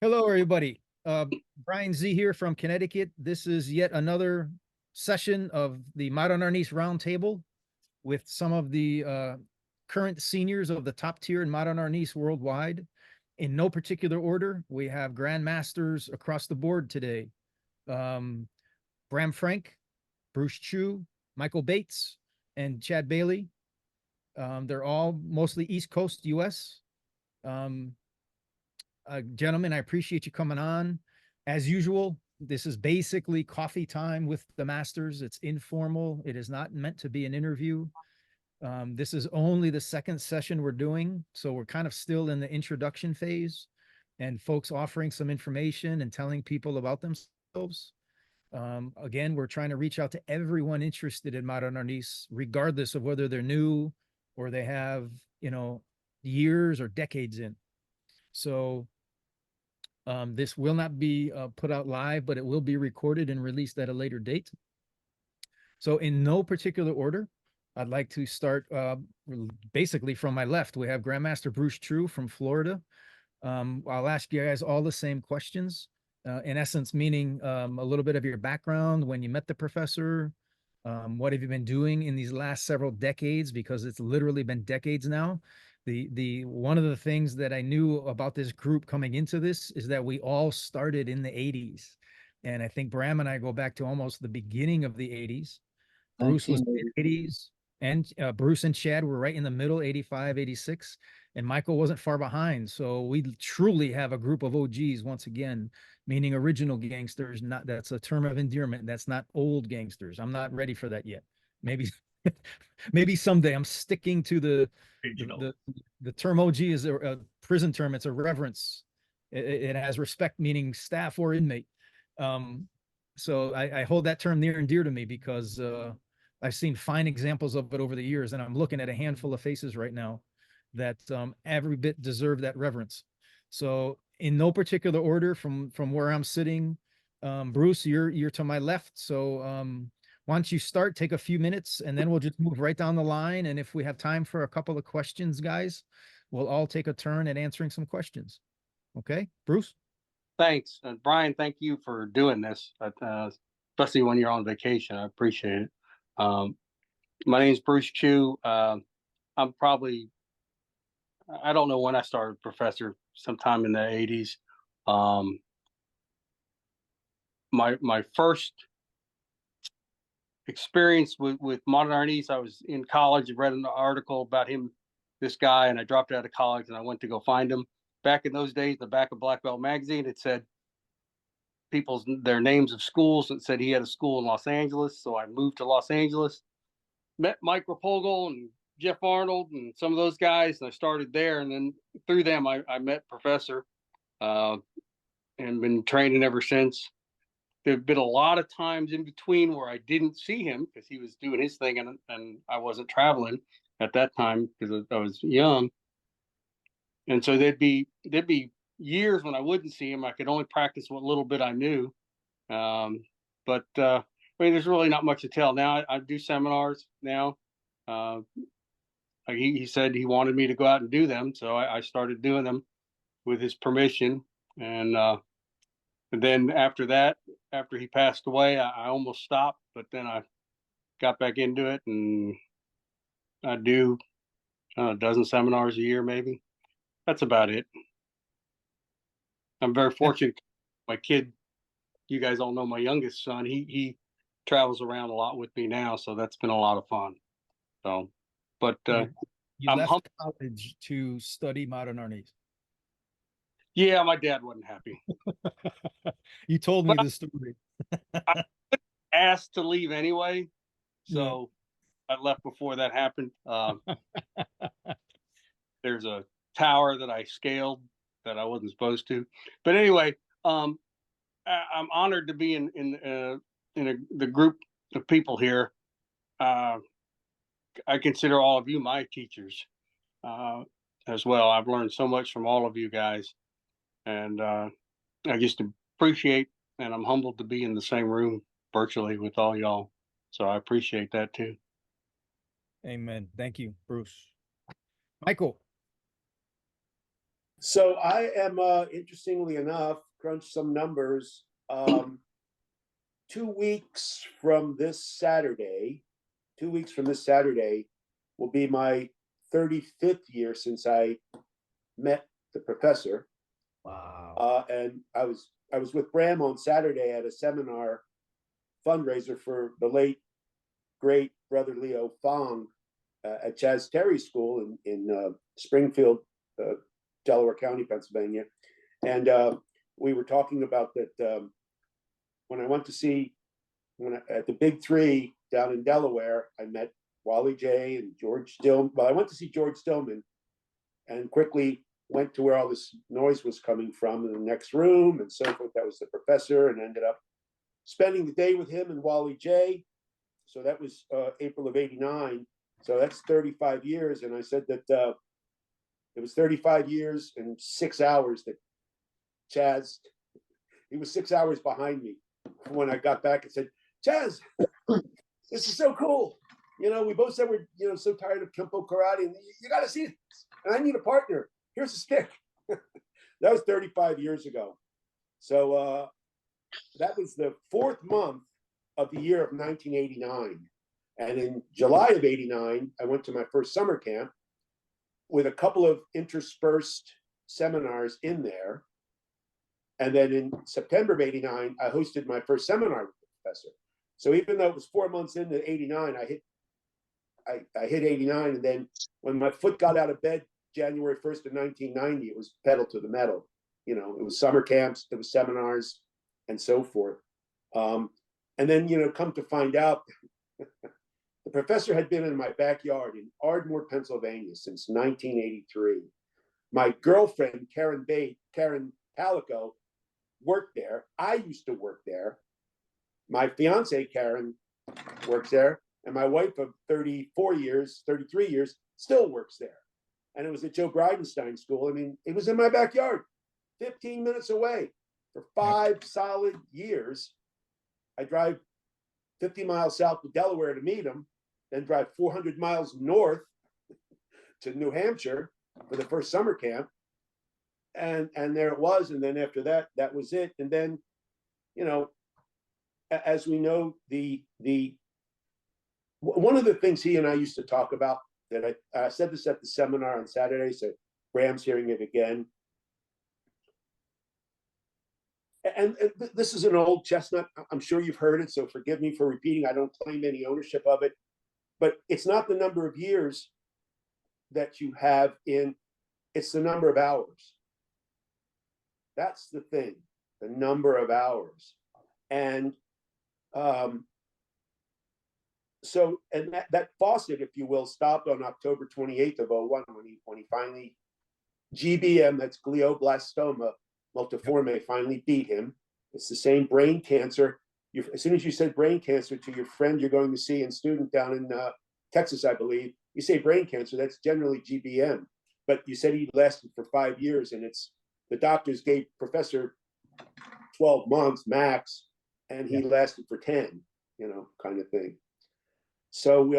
Hello, everybody. Brian Z here from Connecticut. This is yet another session of the Modern Arnis Roundtable with some of the current seniors of the top tier in Modern Arnis worldwide. In no particular order, we have grandmasters across the board today. Bram Frank, Bruce Chu, Michael Bates, and Chad Bailey. They're all mostly East Coast US. Gentlemen, I appreciate you coming on. As usual, this is basically coffee time with the masters. It's informal. It is not meant to be an interview. This is only the second session we're doing, so we're kind of still in the introduction phase and folks offering some information and telling people about themselves. Again, we're trying to reach out to everyone interested in Modern Arnis, regardless of whether they're new or they have, years or decades in. So this will not be put out live, but it will be recorded and released at a later date. So in no particular order, I'd like to start basically from my left. We have Grandmaster Bruce Chu from Florida. I'll ask you guys all the same questions, in essence, meaning a little bit of your background, when you met the professor, what have you been doing in these last several decades, because it's literally been decades now. The one of the things that I knew about this group coming into this is that we all started in the 80s. And I think Bram and I go back to almost the beginning of the 80s. Bruce was in the 80s, and Bruce and Chad were right in the middle, 85, 86, and Michael wasn't far behind. So we truly have a group of OGs once again, meaning original gangsters. Not That's a term of endearment. That's not old gangsters. I'm not ready for that yet. Maybe maybe someday. I'm sticking to the term OG is a prison term. It's a reverence. It has respect, meaning staff or inmate. So I hold that term near and dear to me because I've seen fine examples of it over the years, and I'm looking at a handful of faces right now that every bit deserve that reverence. So in no particular order from where I'm sitting, Bruce, you're to my left. So why don't you start, take a few minutes, and then we'll just move right down the line. And if we have time for a couple of questions, guys, we'll all take a turn at answering some questions. Okay, Bruce? Thanks. Brian, thank you for doing this, especially when you're on vacation. I appreciate it. My name is Bruce Chu. I'm probably, I don't know when I started professor, sometime in the 80s. My first experience with Modern Arnis, I was in college and read an article about him, this guy, and I dropped out of college and I went to go find him. Back in those days, the back of Black Belt magazine, it said their names of schools, and said he had a school in Los Angeles. So I moved to Los Angeles, met Mike Rapogel and Jeff Arnold and some of those guys, and I started there. And then through them, I met Professor and been training ever since. There have been a lot of times in between where I didn't see him because he was doing his thing, and I wasn't traveling at that time because I was young. And so there'd be years when I wouldn't see him. I could only practice what little bit I knew. But I mean, there's really not much to tell now. I do seminars now. He said he wanted me to go out and do them, so I started doing them with his permission. And then after that, after he passed away, I almost stopped, but then I got back into it, and I do a dozen seminars a year, maybe. That's about it. I'm very fortunate. My kid, you guys all know my youngest son. He travels around a lot with me now, so that's been a lot of fun. So, but you I'm left college to study Modern Arnis. Yeah, my dad wasn't happy. You told me the story. I asked to leave anyway, so I left before that happened. There's a tower that I scaled that I wasn't supposed to, but anyway, I'm honored to be in the group of people here. I consider all of you my teachers as well. I've learned so much from all of you guys, and I just appreciate, and I'm humbled to be in the same room virtually with all y'all. So I appreciate that too. Amen. Thank you, Bruce. Michael. So I am, interestingly enough, crunch some numbers. 2 weeks from this Saturday, 2 weeks from this Saturday will be my 35th year since I met the professor. Wow. And I was with Bram on Saturday at a seminar fundraiser for the late great brother Leo Fong at Chaz Terry School in Springfield, Delaware County, Pennsylvania. And we were talking about that when I went to see, at the Big Three down in Delaware, I met Wally J and George Stillman. Well, I went to see George Stillman and quickly went to where all this noise was coming from in the next room and so forth. That was the professor, and ended up spending the day with him and Wally J. So that was April of '89. So that's 35 years. And I said that it was 35 years and 6 hours that Chaz, he was 6 hours behind me when I got back and said, Chaz, this is so cool. You know, we both said we're, so tired of Kempo karate, and you got to see it. And I need a partner. Here's a stick. That was 35 years ago. So that was the 4th month of the year of 1989. And in July of '89, I went to my first summer camp with a couple of interspersed seminars in there. And then in September of '89, I hosted my first seminar with the professor. So even though it was 4 months into '89, I hit '89. And then when my foot got out of bed, January 1st of 1990, it was pedal to the metal. It was summer camps, it was seminars, and so forth. And then, come to find out, the professor had been in my backyard in Ardmore, Pennsylvania since 1983. My girlfriend, Karen Palico, worked there. I used to work there. My fiance, Karen, works there. And my wife of 33 years, still works there. And it was at Joe Bridenstine School. I mean, it was in my backyard, 15 minutes away. For 5 solid years, I drive 50 miles south to Delaware to meet him, then drive 400 miles north to New Hampshire for the first summer camp. And there it was. And then after that, that was it. And then, as we know, one of the things he and I used to talk about, that I said this at the seminar on Saturday, so Bram's hearing it again. And this is an old chestnut. I'm sure you've heard it, so forgive me for repeating. I don't claim any ownership of it, but it's not the number of years that you have it's the number of hours. That's the thing, the number of hours. And that faucet, if you will, stopped on October 28th of '01 when he finally, GBM, that's glioblastoma multiforme, finally beat him. It's the same brain cancer. As soon as you said brain cancer to your friend you're going to see and student down in Texas, I believe, you say brain cancer, that's generally GBM. But you said he lasted for 5 years, and the doctors gave Professor 12 months max, and he lasted for 10, kind of thing. So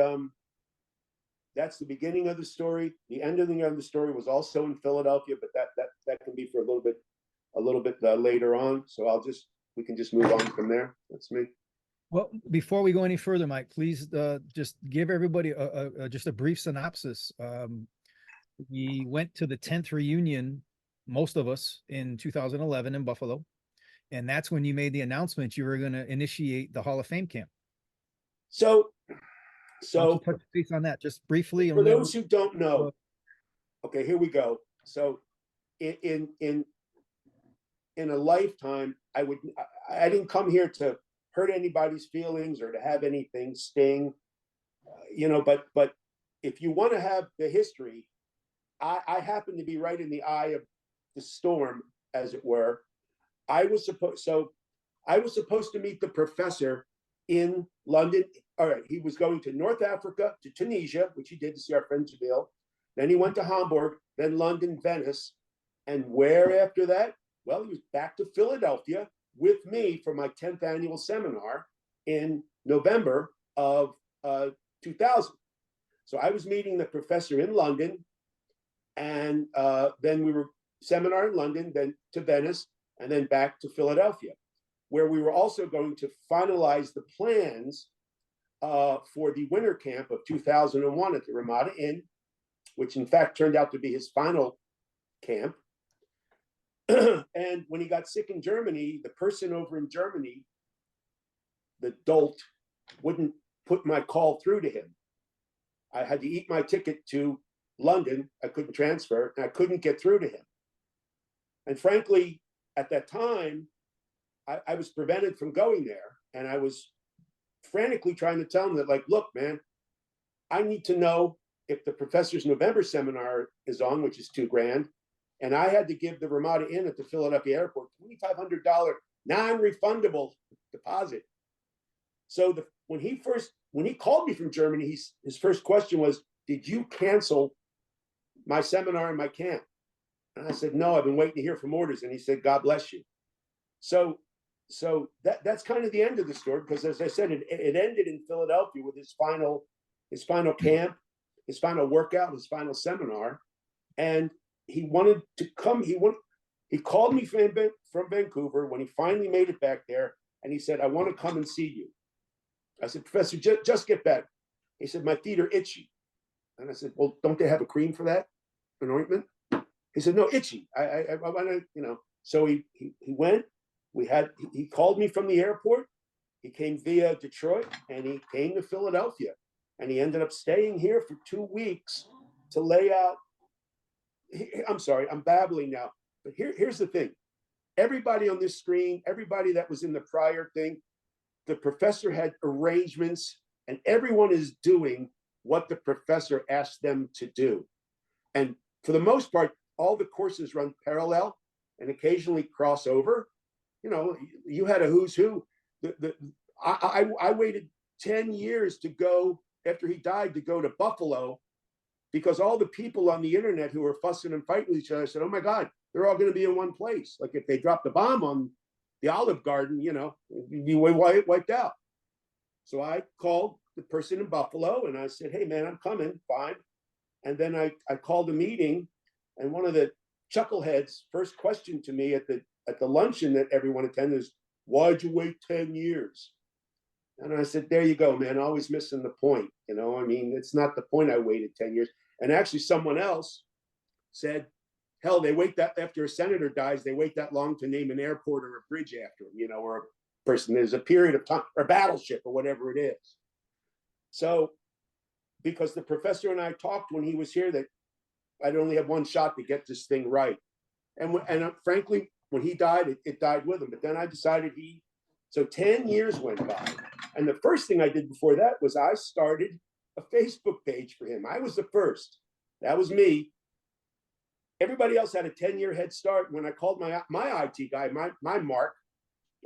that's the beginning of the story. The end of the story was also in Philadelphia, but that can be for a little bit later on. So we can just move on from there. That's me. Well, before we go any further, Mike, please just give everybody just a brief synopsis. We went to the 10th reunion, most of us, in 2011 in Buffalo. And that's when you made the announcement you were going to initiate the Hall of Fame camp. So touch base on that just briefly. For those who don't know, okay, here we go. So in a lifetime, I didn't come here to hurt anybody's feelings or to have anything sting, but if you want to have the history, I happen to be right in the eye of the storm, as it were. I was supposed to meet the professor in London. All right, he was going to North Africa, to Tunisia, which he did to see our friend Jabil. Then he went to Hamburg, then London, Venice. And where after that? Well, he was back to Philadelphia with me for my 10th annual seminar in November of 2000. So I was meeting the professor in London, and then we were seminar in London, then to Venice, and then back to Philadelphia, where we were also going to finalize the plans for the winter camp of 2001 at the Ramada Inn, which in fact turned out to be his final camp. And when he got sick in Germany, the person over in Germany, the dolt, wouldn't put my call through to him. I had to eat my ticket to London. I couldn't transfer, and I couldn't get through to him. And frankly, at that time, I was prevented from going there. And I was frantically trying to tell him that, like, look, man, I need to know if the professor's November seminar is on, which is $2,000. And I had to give the Ramada Inn at the Philadelphia airport $2,500 non-refundable deposit. So when he called me from Germany, his first question was, did you cancel my seminar and my camp? And I said, no, I've been waiting to hear from orders. And he said, God bless you. So that's kind of the end of the story, because as I said, it ended in Philadelphia with his final camp, his final workout, his final seminar. And he wanted to come. He called me from Vancouver when he finally made it back there. And he said, I want to come and see you. I said, Professor, just get back. He said, my feet are itchy. And I said, well, don't they have a cream for that? An ointment? He said, no, itchy. I want to, you know. So he went. He called me from the airport. He came via Detroit, and he came to Philadelphia. And he ended up staying here for 2 weeks to lay out. I'm sorry, I'm babbling now. But here's the thing. Everybody on this screen, everybody that was in the prior thing, the professor had arrangements, and everyone is doing what the professor asked them to do. And for the most part, all the courses run parallel and occasionally cross over. You know, you had a who's who. I waited 10 years to go, after he died, to go to Buffalo, because all the people on the internet who were fussing and fighting with each other said, oh my God, they're all going to be in one place. Like if they dropped a bomb on the Olive Garden, you know, you wiped out. So I called the person in Buffalo and I said, hey man, I'm coming, fine. And then I called a meeting, and one of the chuckleheads' first question to me at the luncheon that everyone attended is, why'd you wait 10 years? And I said, there you go, man, always missing the point. You know, I mean, it's not the point I waited 10 years. And actually someone else said, hell, they wait that, after a senator dies, they wait that long to name an airport or a bridge after him, you know, or a person. There's a period of time, or battleship, or whatever it is. So, because the professor and I talked when he was here that I'd only have one shot to get this thing right. And frankly, when he died, it died with him. But then I decided so 10 years went by. And the first thing I did before that was I started a Facebook page for him. I was the first. That was me. Everybody else had a 10-year head start. When I called my IT guy, my Mark,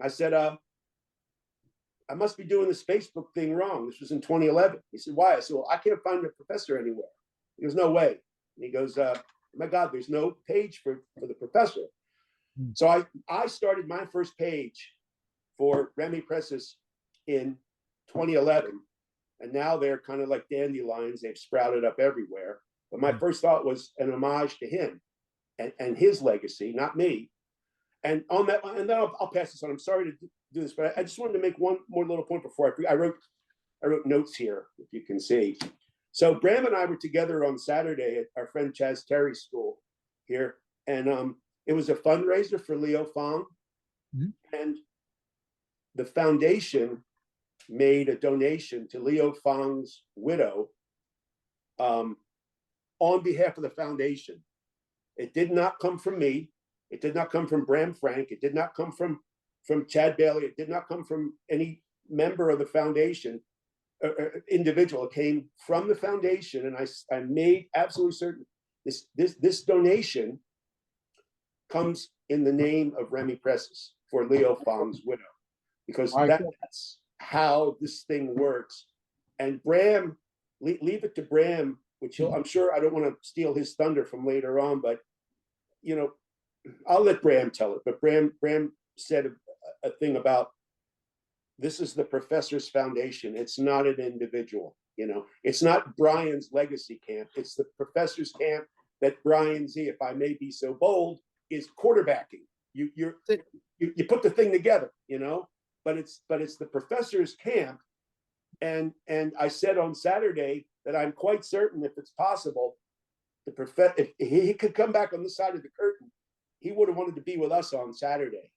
I said, I must be doing this Facebook thing wrong. This was in 2011. He said, why? I said, well, I can't find the professor anywhere. He goes, no way. And he goes, my God, there's no page for the professor. So I started my first page for Remy Presses in 2011. And now they're kind of like dandelions. They've sprouted up everywhere. But my first thought was an homage to him and his legacy, not me. And on that, and then I'll pass this on. I'm sorry to do this, but I just wanted to make one more little point before I wrote notes here, if you can see. So Bram and I were together on Saturday at our friend Chaz Terry's school here, and it was a fundraiser for Leo Fong, and the foundation made a donation to Leo Fong's widow on behalf of the foundation. It did not come from me. It did not come from Bram Frank. It did not come from Chad Bailey. It did not come from any member of the foundation, individual. It came from the foundation, and I made absolutely certain this donation comes in the name of Remy Presses for Leo Fong's widow, because that's how this thing works. And Bram, leave it to Bram, which I'm sure, I don't want to steal his thunder from later on, but you know, I'll let Bram tell it. But Bram said a thing about, this is the professor's foundation. It's not an individual. You know, it's not Brian's legacy camp. It's the professor's camp that Brian Z, if I may be so bold, is quarterbacking. You put the thing together, you know, but it's the professor's camp. And I said on Saturday that I'm quite certain, if it's possible, if he could come back on this side of the curtain, he would have wanted to be with us on Saturday.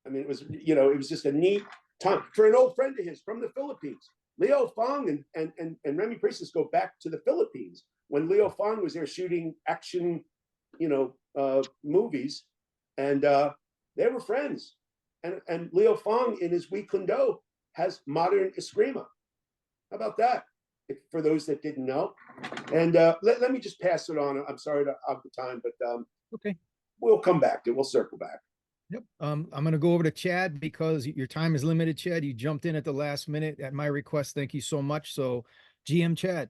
I mean, it was just a neat time for an old friend of his from the Philippines. Leo Fong and Remy Priestley go back to the Philippines when Leo Fong was there shooting action, movies, and they were friends. And Leo Fong in his Wee Kuen Do has modern Eskrima. How about that? For those that didn't know. And let me just pass it on. I'm sorry to hog the time, but Okay. We'll come back to it. We'll circle back. Yep. I'm going to go over to Chad because your time is limited. Chad, you jumped in at the last minute at my request. Thank you so much. So GM Chad.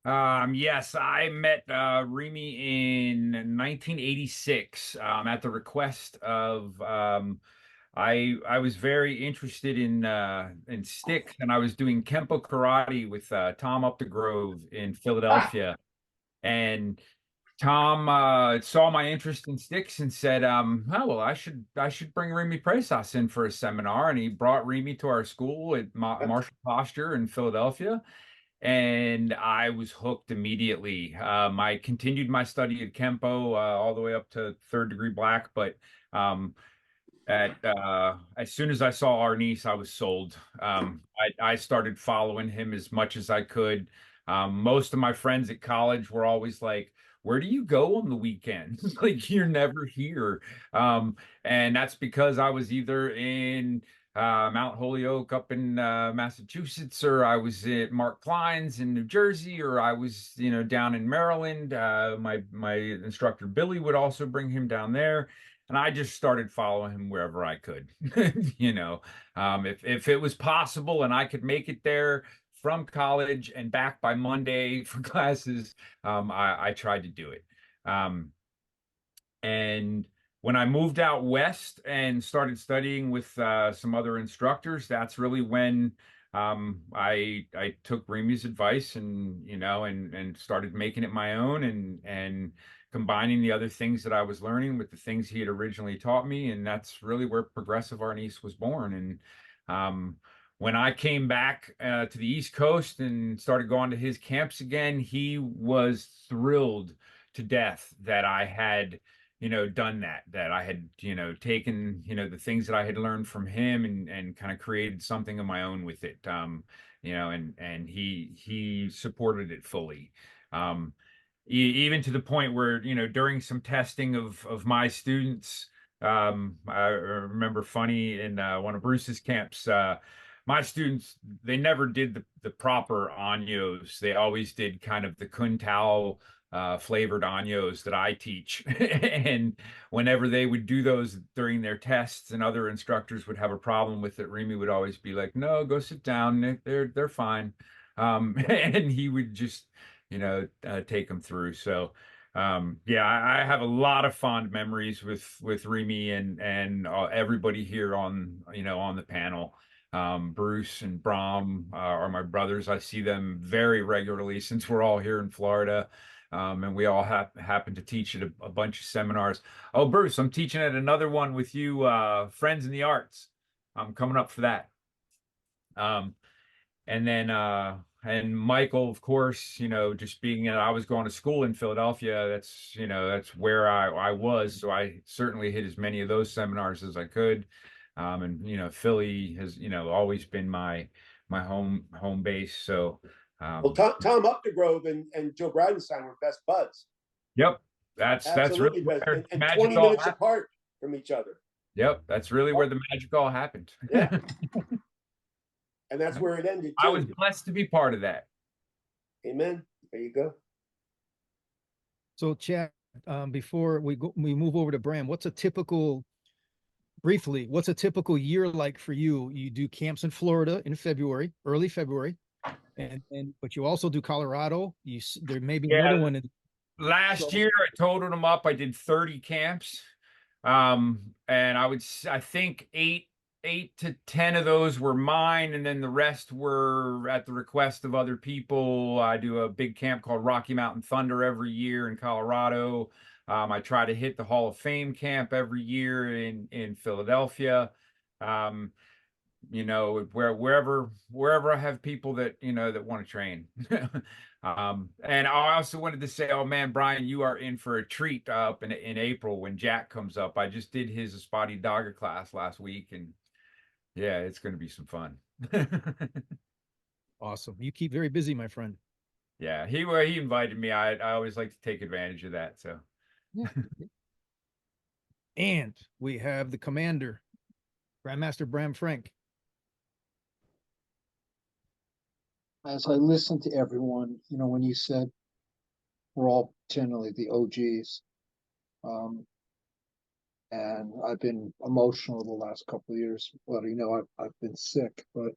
Yes, I met Remy in 1986 at the request of I was very interested in sticks, and I was doing Kempo karate with Tom Up the Grove in Philadelphia. And Tom saw my interest in sticks and said, oh well, I should bring Remy Presas in for a seminar. And he brought Remy to our school at Martial Posture in Philadelphia. And I was hooked immediately. I continued my study at Kempo all the way up to 3rd degree black, but as soon as I saw Arnis, I was sold. I started following him as much as I could. Most of my friends at college were always like, where do you go on the weekends? Like, you're never here. And that's because I was either in Mount Holyoke up in Massachusetts, or I was at Mark Klein's in New Jersey, or I was, down in Maryland. My instructor Billy would also bring him down there. And I just started following him wherever I could, if it was possible and I could make it there from college and back by Monday for classes, I tried to do it. And when I moved out west and started studying with some other instructors, that's really when I took Remy's advice and started making it my own and combining the other things that I was learning with the things he had originally taught me. And that's really where Progressive Arnis was born. And when I came back to the East Coast and started going to his camps again, he was thrilled to death that I had, done that I had, taken, the things that I had learned from him and kind of created something of my own with it. And he supported it fully. Even to the point where, during some testing of my students, I remember funny in one of Bruce's camps, my students, they never did the proper anyos. They always did kind of the Kun Tao flavored anyos that I teach. And whenever they would do those during their tests and other instructors would have a problem with it, Remy would always be like, no, go sit down. They're fine. And he would just, take them through. So, I have a lot of fond memories with Remy and everybody here on the panel. Bruce and Bram are my brothers. I see them very regularly since we're all here in Florida. And we all happen to teach at a bunch of seminars. Oh, Bruce, I'm teaching at another one with you, Friends in the Arts. I'm coming up for that. And then and Michael, of course, just being I was going to school in Philadelphia. That's where I was. So I certainly hit as many of those seminars as I could. And Philly has always been my home base. So well, Tom Up the Grove and Joe Bridenstine were best buds. Yep, that's really best. where And magic 20 all minutes happened. apart from each other. Yep, that's really where the magic all happened. Yeah. And that's where it ended too. I was blessed to be part of that. Amen. There you go. So Chad, before we move over to Bram, what's a typical year like for you? You do camps in Florida in February, early February, but you also do Colorado. There may be another one in last year. I totaled them up. I did 30 camps. And I think 8 8 to 10 of those were mine, and then the rest were at the request of other people. I do a big camp called Rocky Mountain Thunder every year in Colorado. I try to hit the Hall of Fame camp every year in Philadelphia. Um, wherever I have people that that want to train. And I also wanted to say, oh man, Brian, you are in for a treat up in April when Jack comes up. I just did his Spotty Dogger class last week, and yeah, it's going to be some fun. Awesome. You keep very busy, my friend. Yeah, he invited me. I always like to take advantage of that. So And we have the commander, Grandmaster Bram Frank. As I listened to everyone, when you said we're all generally the OGs, and I've been emotional the last couple of years. Well, I've been sick, but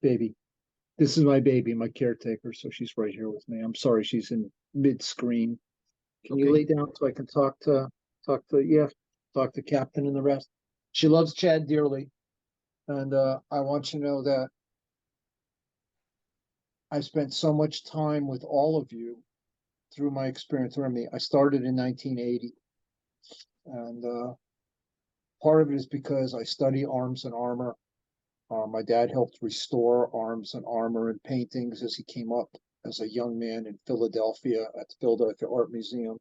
baby, this is my baby, my caretaker, so she's right here with me. I'm sorry, she's in mid-scream. Can you Okay. lay down so I can talk to Captain and the rest? She loves Chad dearly, and I want you to know that I spent so much time with all of you through my experience. Remember, I started in 1980, and part of it is because I study arms and armor. My dad helped restore arms and armor and paintings as he came up as a young man in Philadelphia at the Philadelphia Art Museum.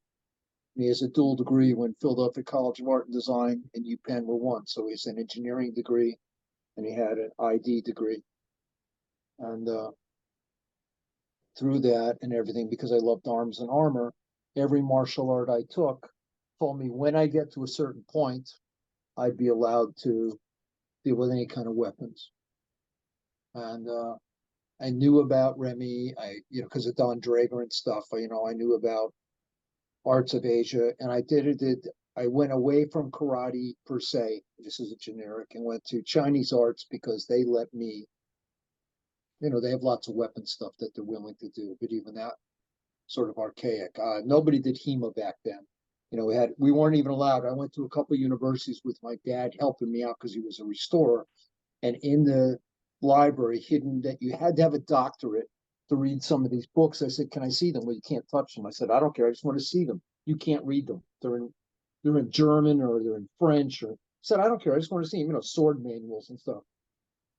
And he has a dual degree when Philadelphia College of Art and Design and UPenn were one. So he has an engineering degree and he had an ID degree. And through that and everything, because I loved arms and armor, every martial art I took told me when I get to a certain point, I'd be allowed to deal with any kind of weapons. And I knew about Remy, because of Don Draper and stuff. I knew about arts of Asia, and I went away from karate per se, just as a generic, and went to Chinese arts because they let me. They have lots of weapon stuff that they're willing to do, but even that sort of archaic. Nobody did HEMA back then. We weren't even allowed. I went to a couple of universities with my dad helping me out because he was a restorer, and in the library hidden that you had to have a doctorate to read some of these books. I said, "Can I see them?" "Well, you can't touch them." I said, "I don't care. I just want to see them." "You can't read them. They're in German or they're in French." Or I said, "I don't care. I just want to see them, sword manuals and stuff."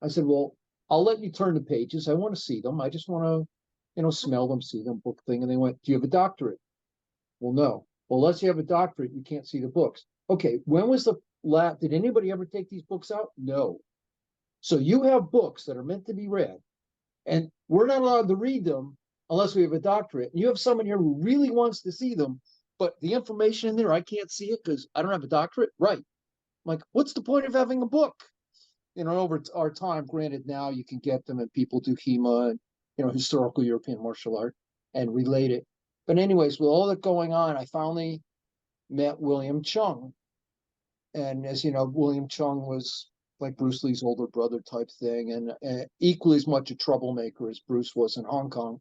I said, "Well, I'll let you turn the pages. I want to see them. I just want to, smell them, see them, book thing." And they went, "Do you have a doctorate?" "Well, no." "Well, unless you have a doctorate, you can't see the books." "Okay, when was did anybody ever take these books out?" "No." "So you have books that are meant to be read, and we're not allowed to read them unless we have a doctorate. And you have someone here who really wants to see them, but the information in there, I can't see it because I don't have a doctorate." "Right." I'm like, "What's the point of having a book?" Over our time, granted, now you can get them and people do HEMA and, historical European martial art and relate it. But anyways, with all that going on, I finally met William Chung. And as you know, William Chung was like Bruce Lee's older brother type thing, and equally as much a troublemaker as Bruce was in Hong Kong.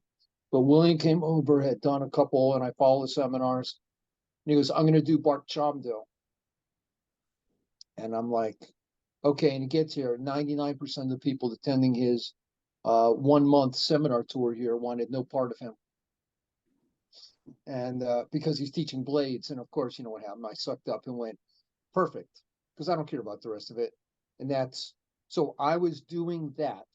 But William came over, had done a couple, and I followed the seminars. And he goes, "I'm going to do Bart Chamdo." And I'm like, okay. And he gets here, 99% of the people attending his 1 month seminar tour here wanted no part of him. And because he's teaching blades. And of course, you know what happened? I sucked up and went, perfect, because I don't care about the rest of it. And so I was doing that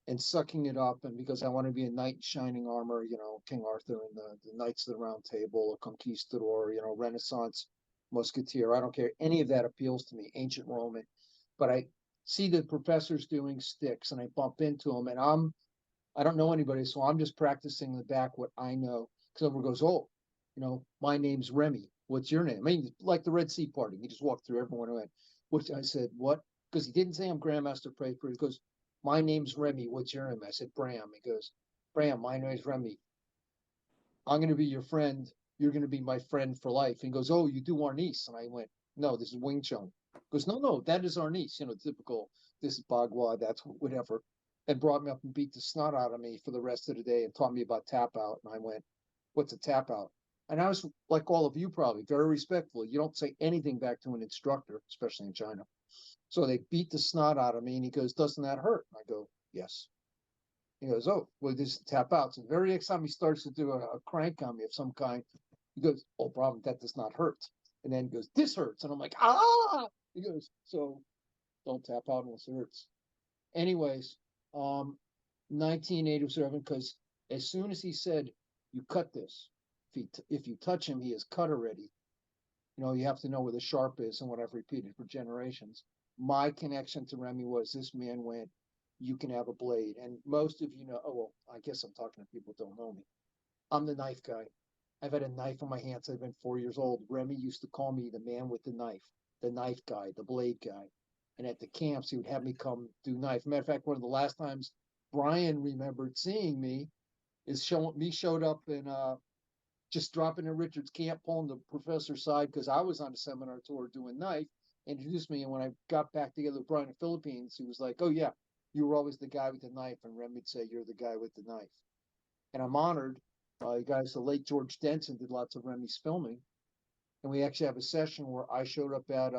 and sucking it up. And because I want to be a knight in shining armor, King Arthur and the Knights of the Round Table, a conquistador, Renaissance musketeer. I don't care. Any of that appeals to me, ancient Roman. But I see the professors doing sticks and I bump into them, and I don't know anybody, so I'm just practicing in the back what I know. Because everyone goes, "Oh, my name's Remy. What's your name?" I mean, like the Red Sea party. He just walked through everyone and went, "What?" I said, "What?" Because he didn't say I'm Grandmaster Praetor. He goes, "My name's Remy. What's your name?" I said, "Bram." He goes, "Bram, my name's Remy. I'm going to be your friend. You're going to be my friend for life." And he goes, "Oh, you do Arnis?" And I went, "No, this is Wing Chun." He goes, "No, that is Arnis. Typical, this is Bagua, that's whatever." And brought me up and beat the snot out of me for the rest of the day and taught me about tap out. And I went, "What's a tap out?" And I was like all of you, probably very respectful. You don't say anything back to an instructor, especially in China. So they beat the snot out of me, and he goes, "Doesn't that hurt?" I go, "Yes." He goes, "Oh, well, just tap out." So the very next time he starts to do a crank on me of some kind, he goes, "Oh, problem, that does not hurt." And then he goes, "This hurts." And I'm like, "Ah!" He goes, "So don't tap out unless it hurts." Anyways, 1987, because as soon as he said, "You cut this," if you touch him, he is cut already. You know, you have to know where the sharp is and what I've repeated for generations. My connection to Remy was this man went, "You can have a blade." And most of you know, oh, well, I guess I'm talking to people who don't know me. I'm the knife guy. I've had a knife in my hands. I've been 4 years old. Remy used to call me the man with the knife guy, the blade guy. And at the camps, he would have me come do knife. Matter of fact, one of the last times Brian remembered seeing me is showed up in just dropping in Richard's camp, pulling the professor's side because I was on a seminar tour doing knife, introduced me. And when I got back together with Brian in the Philippines, he was like, "Oh, yeah, you were always the guy with the knife." And Rem would say, "You're the guy with the knife." And I'm honored. You guys, the late George Denson did lots of Remy's filming. And we actually have a session where I showed up at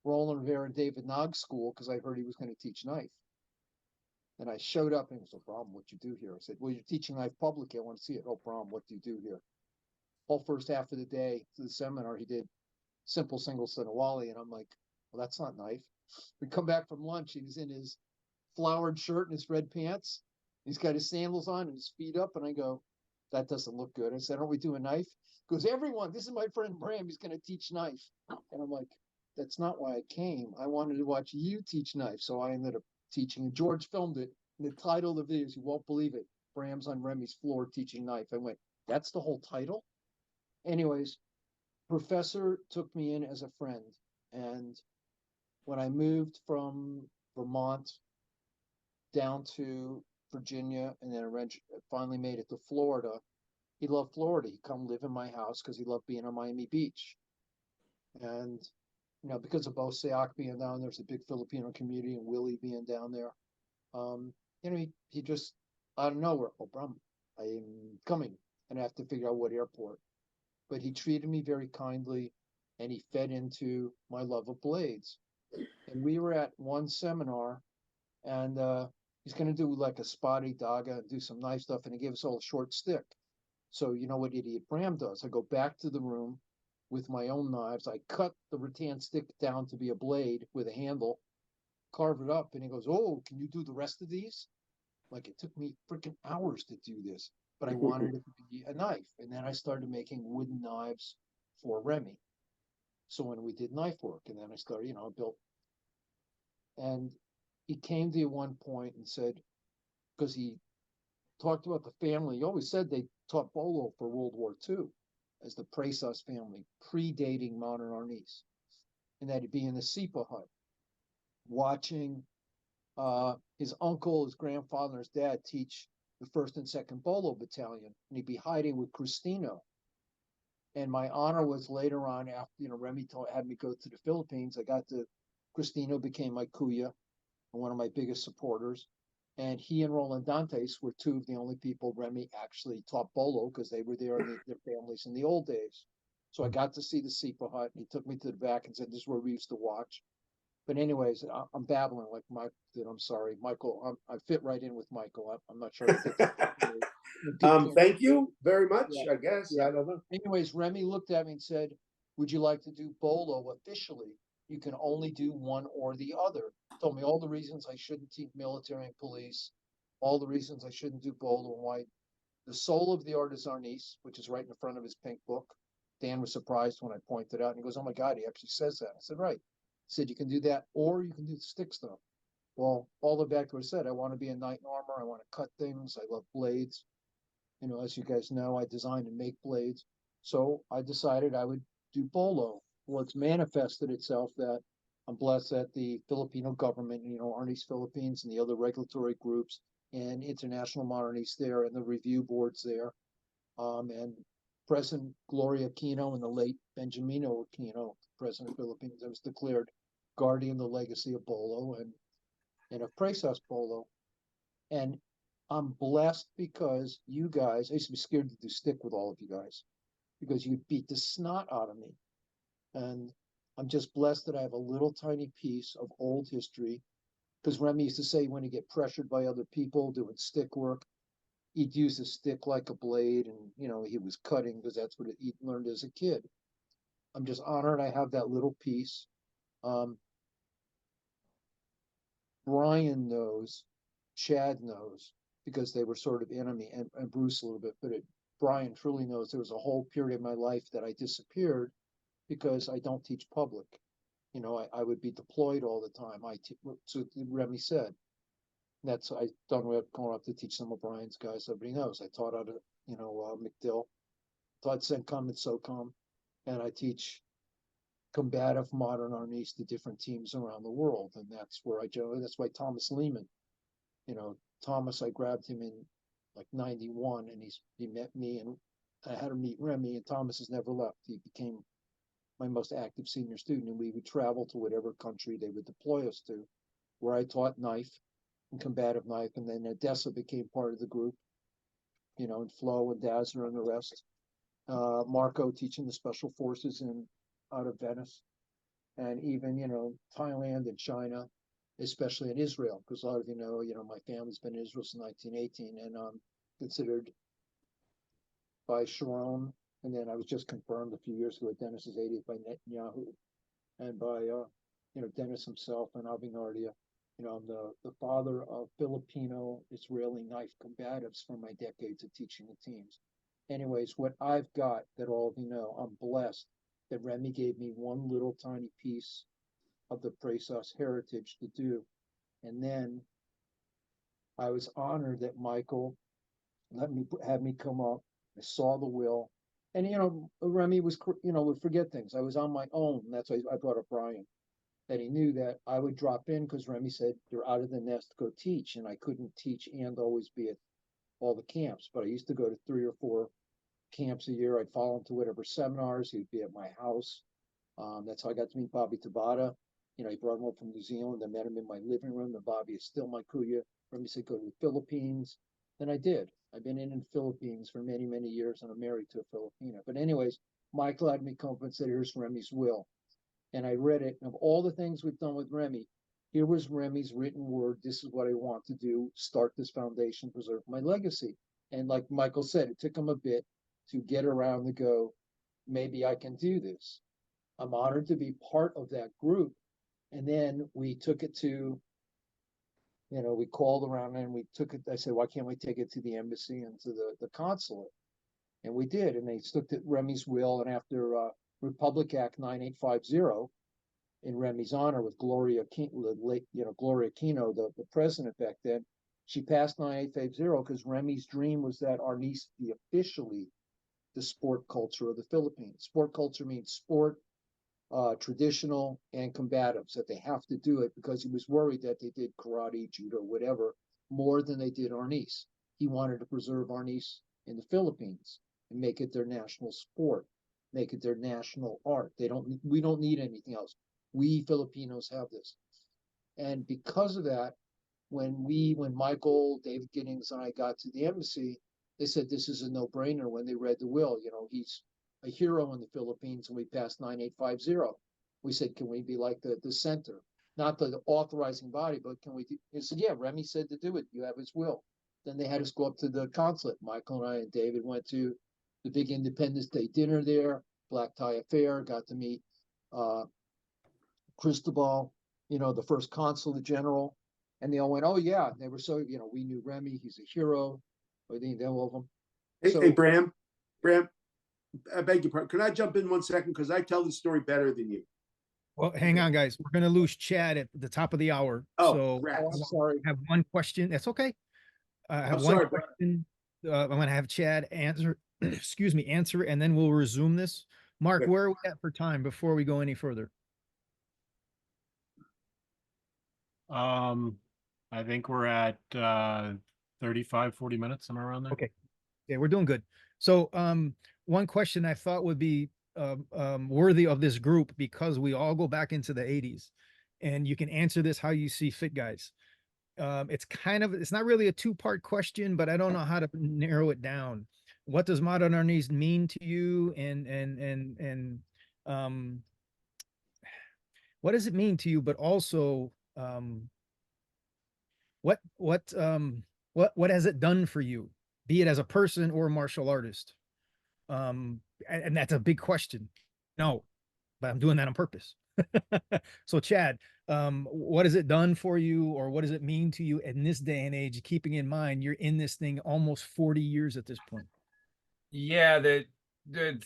Roland Rivera and David Nogg's school because I heard he was going to teach knife. And I showed up and he was like, "Bram, what you do here?" I said, "Well, you're teaching knife publicly. I want to see it." "Oh, Bram, what do you do here?" Whole first half of the day to the seminar, he did simple single Senawali. And I'm like, "Well, that's not knife." We come back from lunch. He's in his flowered shirt and his red pants. He's got his sandals on and his feet up. And I go, "That doesn't look good." I said, "Aren't we doing knife?" He goes, "Everyone, this is my friend Bram. He's going to teach knife." And I'm like, "That's not why I came. I wanted to watch you teach knife." So I ended up teaching. And George filmed it. And the title of the video is, you won't believe it, "Bram's on Remy's floor teaching knife." I went, "That's the whole title?" Anyways, Professor took me in as a friend. And when I moved from Vermont down to Virginia and then finally made it to Florida, he loved Florida. He'd come live in my house because he loved being on Miami Beach. And, you know, because of both Seak being down there's a big Filipino community, and Willie being down there. You know, he just out of nowhere, "Oh, Bram, I am coming." And I have to figure out what airport. But he treated me very kindly, and he fed into my love of blades. And we were at one seminar, and he's going to do like a spotty daga and do some knife stuff, and he gave us all a short stick. So you know what Idiot Bram does? I go back to the room with my own knives. I cut the rattan stick down to be a blade with a handle, carve it up, and he goes, "Oh, can you do the rest of these?" Like, it took me freaking hours to do this, but I wanted it to be a knife. And then I started making wooden knives for Remy. So when we did knife work, and then I started, you know, I built. And he came to you one point and said, because he talked about the family, he always said they taught bolo for World War II as the Presas family, predating modern Arnis. And that he'd be in the Sipa hut watching his uncle, his grandfather, and his dad teach the 1st and 2nd Bolo Battalion, and he'd be hiding with Cristino. And my honor was later on, after, you know, Remy had me go to the Philippines. I got to, Cristino became my kuya and one of my biggest supporters. And he and Roland Dantes were two of the only people Remy actually taught bolo because they were there in their families in the old days. So I got to see the Sipa hut, and he took me to the back and said, "This is where we used to watch." But anyways, I'm babbling like Mike. I'm sorry, Michael. I fit right in with Michael. I'm not sure. Thank you very much. Yeah. I guess Yeah. I don't know. Anyways, Remy looked at me and said, "Would you like to do bolo officially? You can only do one or the other." Told me all the reasons I shouldn't teach military and police, all the reasons I shouldn't do bolo, and why the soul of the art is Arnis, which is right in the front of his pink book. Dan was surprised when I pointed out, and he goes, "Oh my God, he actually says that." I said, "Right." He said, "You can do that, or you can do the stick stuff." Well, all the back to what I said, I want to be a knight in armor. I want to cut things. I love blades. You know, as you guys know, I design and make blades. So I decided I would do bolo. Well, it's manifested itself that I'm blessed that the Filipino government, you know, Arnis Philippines and the other regulatory groups and International Modernists there and the review boards there, and President Gloria Aquino and the late Benjamino Aquino, President of the Philippines, I was declared guardian of the legacy of bolo and of Presas bolo. And I'm blessed because you guys, I used to be scared to do stick with all of you guys. because you'd beat the snot out of me. And I'm just blessed that I have a little tiny piece of old history. Because Remy used to say when he get pressured by other people doing stick work, he'd use a stick like a blade, and he was cutting because that's what he learned as a kid. I'm just honored I have that little piece. Brian knows, Chad knows, because they were sort of enemy, and Bruce a little bit, but Brian truly knows there was a whole period of my life that I disappeared because I don't teach public. I would be deployed all the time. So Remy said, that's, I done with going up to teach some of Brian's guys. Everybody knows I taught out of, McDill, taught CENTCOM and SOCOM, and I teach combative modern Arnis to different teams around the world. And that's where I joined. That's why Thomas Lehman, Thomas, I grabbed him in like 91, and he met me, and I had him meet Remy, and Thomas has never left. He became my most active senior student, and we would travel to whatever country they would deploy us to, where I taught knife and combative knife. And then Odessa became part of the group, and Flo and Dazzler and the rest. Marco teaching the special forces out of Venice, and even, Thailand and China, especially in Israel, because a lot of my family's been in Israel since 1918, and considered by Sharon, and then I was just confirmed a few years ago at Dennis's 80th by Netanyahu, and by Dennis himself and Avinardia. I'm the father of Filipino Israeli knife combatives from my decades of teaching the teams. Anyways, what I've got that all of you know, I'm blessed that Remy gave me one little tiny piece of the Presos heritage to do. And then I was honored that Michael had me come up. I saw the will. And, Remy was, would forget things. I was on my own. And that's why I brought up Brian, that he knew that I would drop in because Remy said, you're out of the nest, go teach. And I couldn't teach and always be at all the camps. But I used to go to 3 or 4 camps a year. I'd follow him to whatever seminars. He'd be at my house. That's how I got to meet Bobby Tabata. He brought him up from New Zealand. I met him in my living room. And Bobby is still my kuya. Remy said, go to the Philippines. Then I did. I've been in the Philippines for many, many years, and I'm married to a Filipina. But anyways, Michael had me come up and said, here's Remy's will. And I read it. And of all the things we've done with Remy, here was Remy's written word. This is what I want to do. Start this foundation, preserve my legacy. And like Michael said, it took him a bit to get around to go, maybe I can do this. I'm honored to be part of that group. And then we took it to, we called around and we took it. I said, why can't we take it to the embassy and to the consulate? And we did. And they looked at Remy's will. And after Republic Act 9850 in Remy's honor with Gloria Aquino, the president back then, she passed 9850 because Remy's dream was that Arnis be officially the sport culture of the Philippines. Sport culture means sport, traditional, and combatives, that they have to do it because he was worried that they did karate, judo, whatever, more than they did Arnis. He wanted to preserve Arnis in the Philippines and make it their national sport, make it their national art. We don't need anything else. We Filipinos have this. And because of that, when Michael, David Giddings, and I got to the embassy, they said this is a no-brainer when they read the will. He's a hero in the Philippines, and we passed 9850. We said, can we be like the center? Not the authorizing body, but can we do? He said, yeah, Remy said to do it. You have his will. Then they had us go up to the consulate. Michael and I and David went to the big Independence Day dinner there, black tie affair, got to meet Cristobal, the first consul general. And they all went, oh, yeah. They were so, we knew Remy. He's a hero. I think all of them. Hey, Bram, I beg your pardon. Can I jump in 1 second? Because I tell the story better than you. Well, hang on, guys. We're going to lose Chad at the top of the hour. Oh, so rats. I'm sorry. I have one question. That's okay. I have I'm one sorry, question. I'm going to have Chad answer, answer, and then we'll resume this. Mark, Okay. where are we at for time before we go any further? I think we're at 35, 40 minutes, somewhere around there. Okay. Yeah, we're doing good. So one question I thought would be worthy of this group, because we all go back into the 80s, and you can answer this how you see fit, guys. It's not really a 2-part question, but I don't know how to narrow it down. what does modern Arnis mean to you, and what does it mean to you, but also what has it done for you, be it as a person or a martial artist? And that's a big question. No, but I'm doing that on purpose. So Chad, what has it done for you, or what does it mean to you in this day and age, keeping in mind you're in this thing almost 40 years at this point? Yeah, the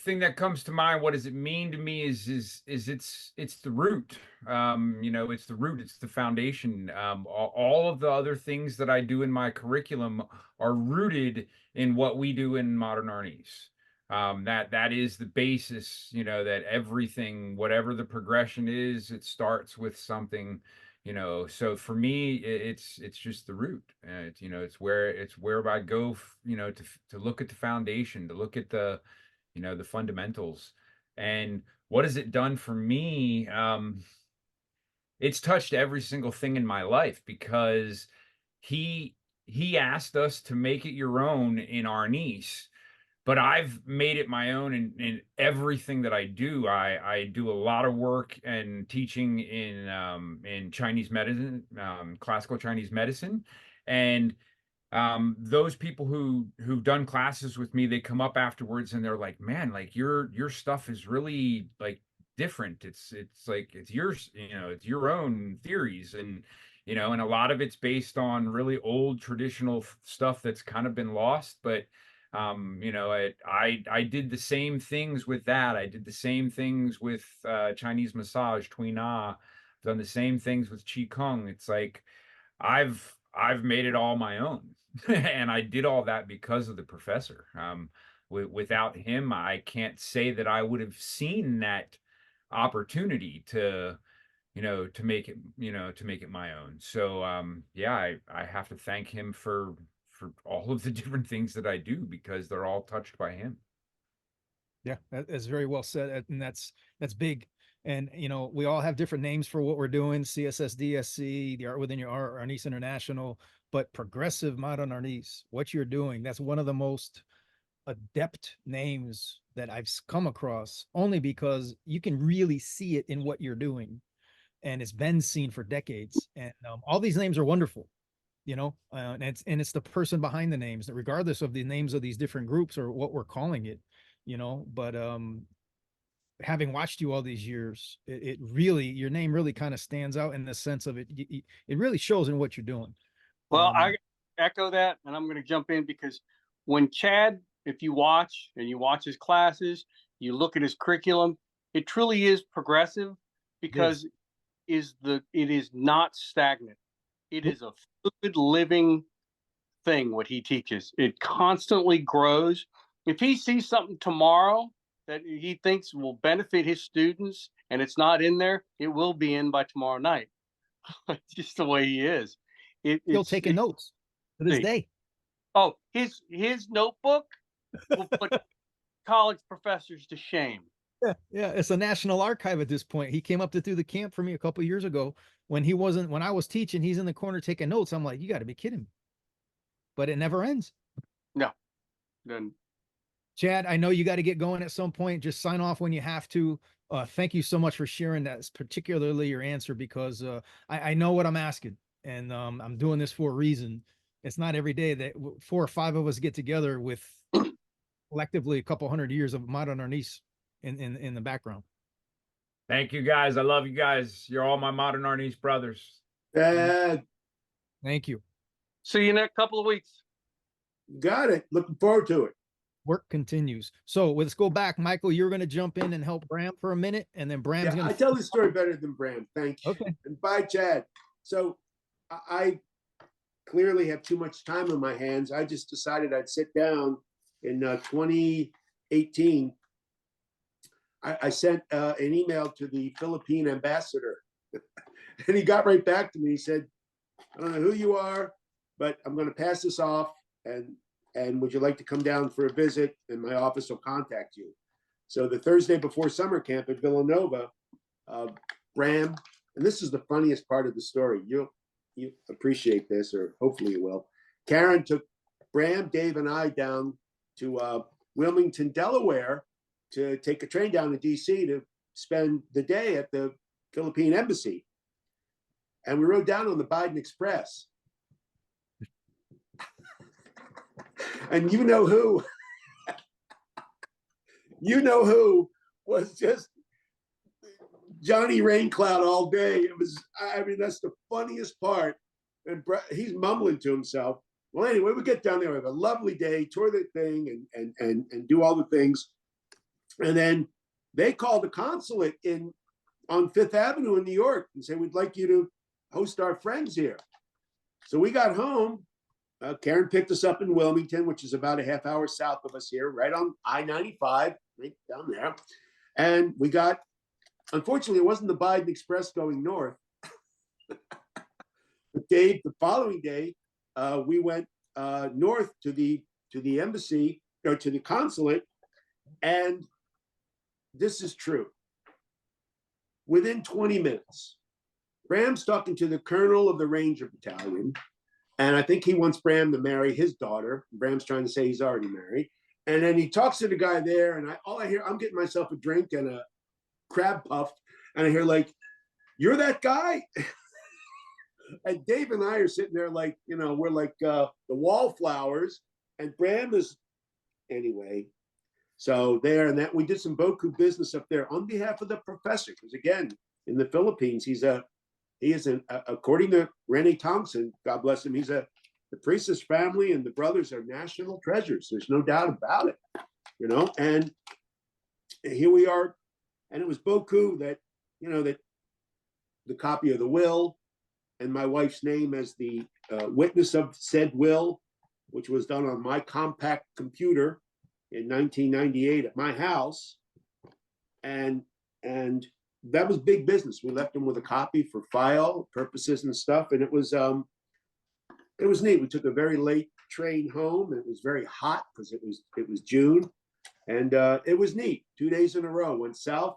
thing that comes to mind, what does it mean to me is it's the root. You know, it's the root, it's the foundation. All of the other things that I do in my curriculum are rooted in what we do in Modern Arnis. That is the basis, you know, that everything, whatever the progression is, it starts with something, you know. So for me, it's just the root. It's, you know, it's where I go, you know, to look at the foundation, to look at the, you know, the fundamentals. And what has it done for me? It's touched every single thing in my life, because he he asked us to make it your own in Arnis, but I've made it my own in everything that I do. I do a lot of work and teaching in Chinese medicine, classical Chinese medicine, and those people who've done classes with me, they come up afterwards and they're like, man, like your stuff is really like different. It's like it's yours, you know, it's your own theories, and you know, and a lot of it's based on really old traditional stuff that's kind of been lost. But you know, I did the same things with that. I did the same things with Chinese massage, Chui, done the same things with Qi Kung. It's like I've made it all my own. And I did all that because of the professor. Without him, I can't say that I would have seen that opportunity to, you know, to make it, you know, to make it my own. So, yeah, I have to thank him for all of the different things that I do, because they're all touched by him. Yeah, that's very well said, and that's big. And you know, we all have different names for what we're doing: CSSDSC, the Art Within Your Art, Arnis International, but Progressive Modern Arnis. What you're doing, that's one of the most adept names that I've come across, only because you can really see it in what you're doing, and it's been seen for decades. And all these names are wonderful, you know, and it's the person behind the names, regardless of the names of these different groups or what we're calling it, you know. But having watched you all these years, it really, your name really kind of stands out in the sense of it really shows in what you're doing. Well, I echo that, and I'm going to jump in because when Chad, if you watch and you watch his classes, you look at his curriculum, it truly is progressive, because it is not stagnant. It is a fluid living thing what he teaches. It constantly grows. If he sees something tomorrow that he thinks will benefit his students and it's not in there, it will be in by tomorrow night. It's just the way he is. Still taking notes to this day. Oh, his notebook will put college professors to shame. Yeah, it's a national archive at this point. He came up to do the camp for me a couple of years ago when I was teaching. He's in the corner taking notes. I'm like, you got to be kidding me. But it never ends. No. Then Chad, I know you got to get going at some point. Just sign off when you have to. Thank you so much for sharing that, particularly your answer, because I know what I'm asking, and I'm doing this for a reason. It's not every day that 4 or 5 of us get together with collectively a couple hundred years of modern Arnis in the background. Thank you guys. I love you guys. You're all my Modern Arnis brothers. Thank you. See you in a couple of weeks. Got it. Looking forward to it. Work continues. So let's go back. Michael, you're going to jump in and help Bram for a minute, and then Bram's going to... I tell the story better than Bram. Thank you. Okay. And bye, Chad. So I clearly have too much time on my hands. I just decided I'd sit down in 2018. I sent an email to the Philippine ambassador, and he got right back to me. He said, I don't know who you are, but I'm going to pass this off, and would you like to come down for a visit? And my office will contact you. So the Thursday before summer camp at Villanova, Bram, and this is the funniest part of the story. You appreciate this, or hopefully you will. Karen took Bram, Dave, and I down to Wilmington, Delaware, to take a train down to DC to spend the day at the Philippine embassy. And we rode down on the Biden Express. And you know who was just Johnny Raincloud all day. It was, I mean, that's the funniest part. And he's mumbling to himself. Well, anyway, we get down there, we have a lovely day, tour the thing and do all the things. And then they called the consulate on Fifth Avenue in New York and said, we'd like you to host our friends here. So we got home. Karen picked us up in Wilmington, which is about a half hour south of us here, right on I-95, right down there. And we got, unfortunately, it wasn't the Biden Express going north. But Dave, the following day, we went north to the embassy, or to the consulate, and this is true. Within 20 minutes, Bram's talking to the colonel of the Ranger Battalion, and I think he wants Bram to marry his daughter. Bram's trying to say he's already married. And then he talks to the guy there, and all I hear, I'm getting myself a drink and a crab puff, and I hear like, "You're that guy?" And Dave and I are sitting there like, you know, we're like the wallflowers, and Bram is, anyway. So there, and that we did some Boku business up there on behalf of the professor, because again, in the Philippines, he is according to Rene Thompson, God bless him, the Priestess family and the brothers are national treasures. There's no doubt about it, you know. And here we are, and it was Boku that, you know, that the copy of the will and my wife's name as the witness of said will, which was done on my compact computer in 1998 at my house, and that was big business. We left them with a copy for file purposes and stuff, and it was neat. We took a very late train home. It was very hot because it was June, and it was neat. 2 days in a row, went south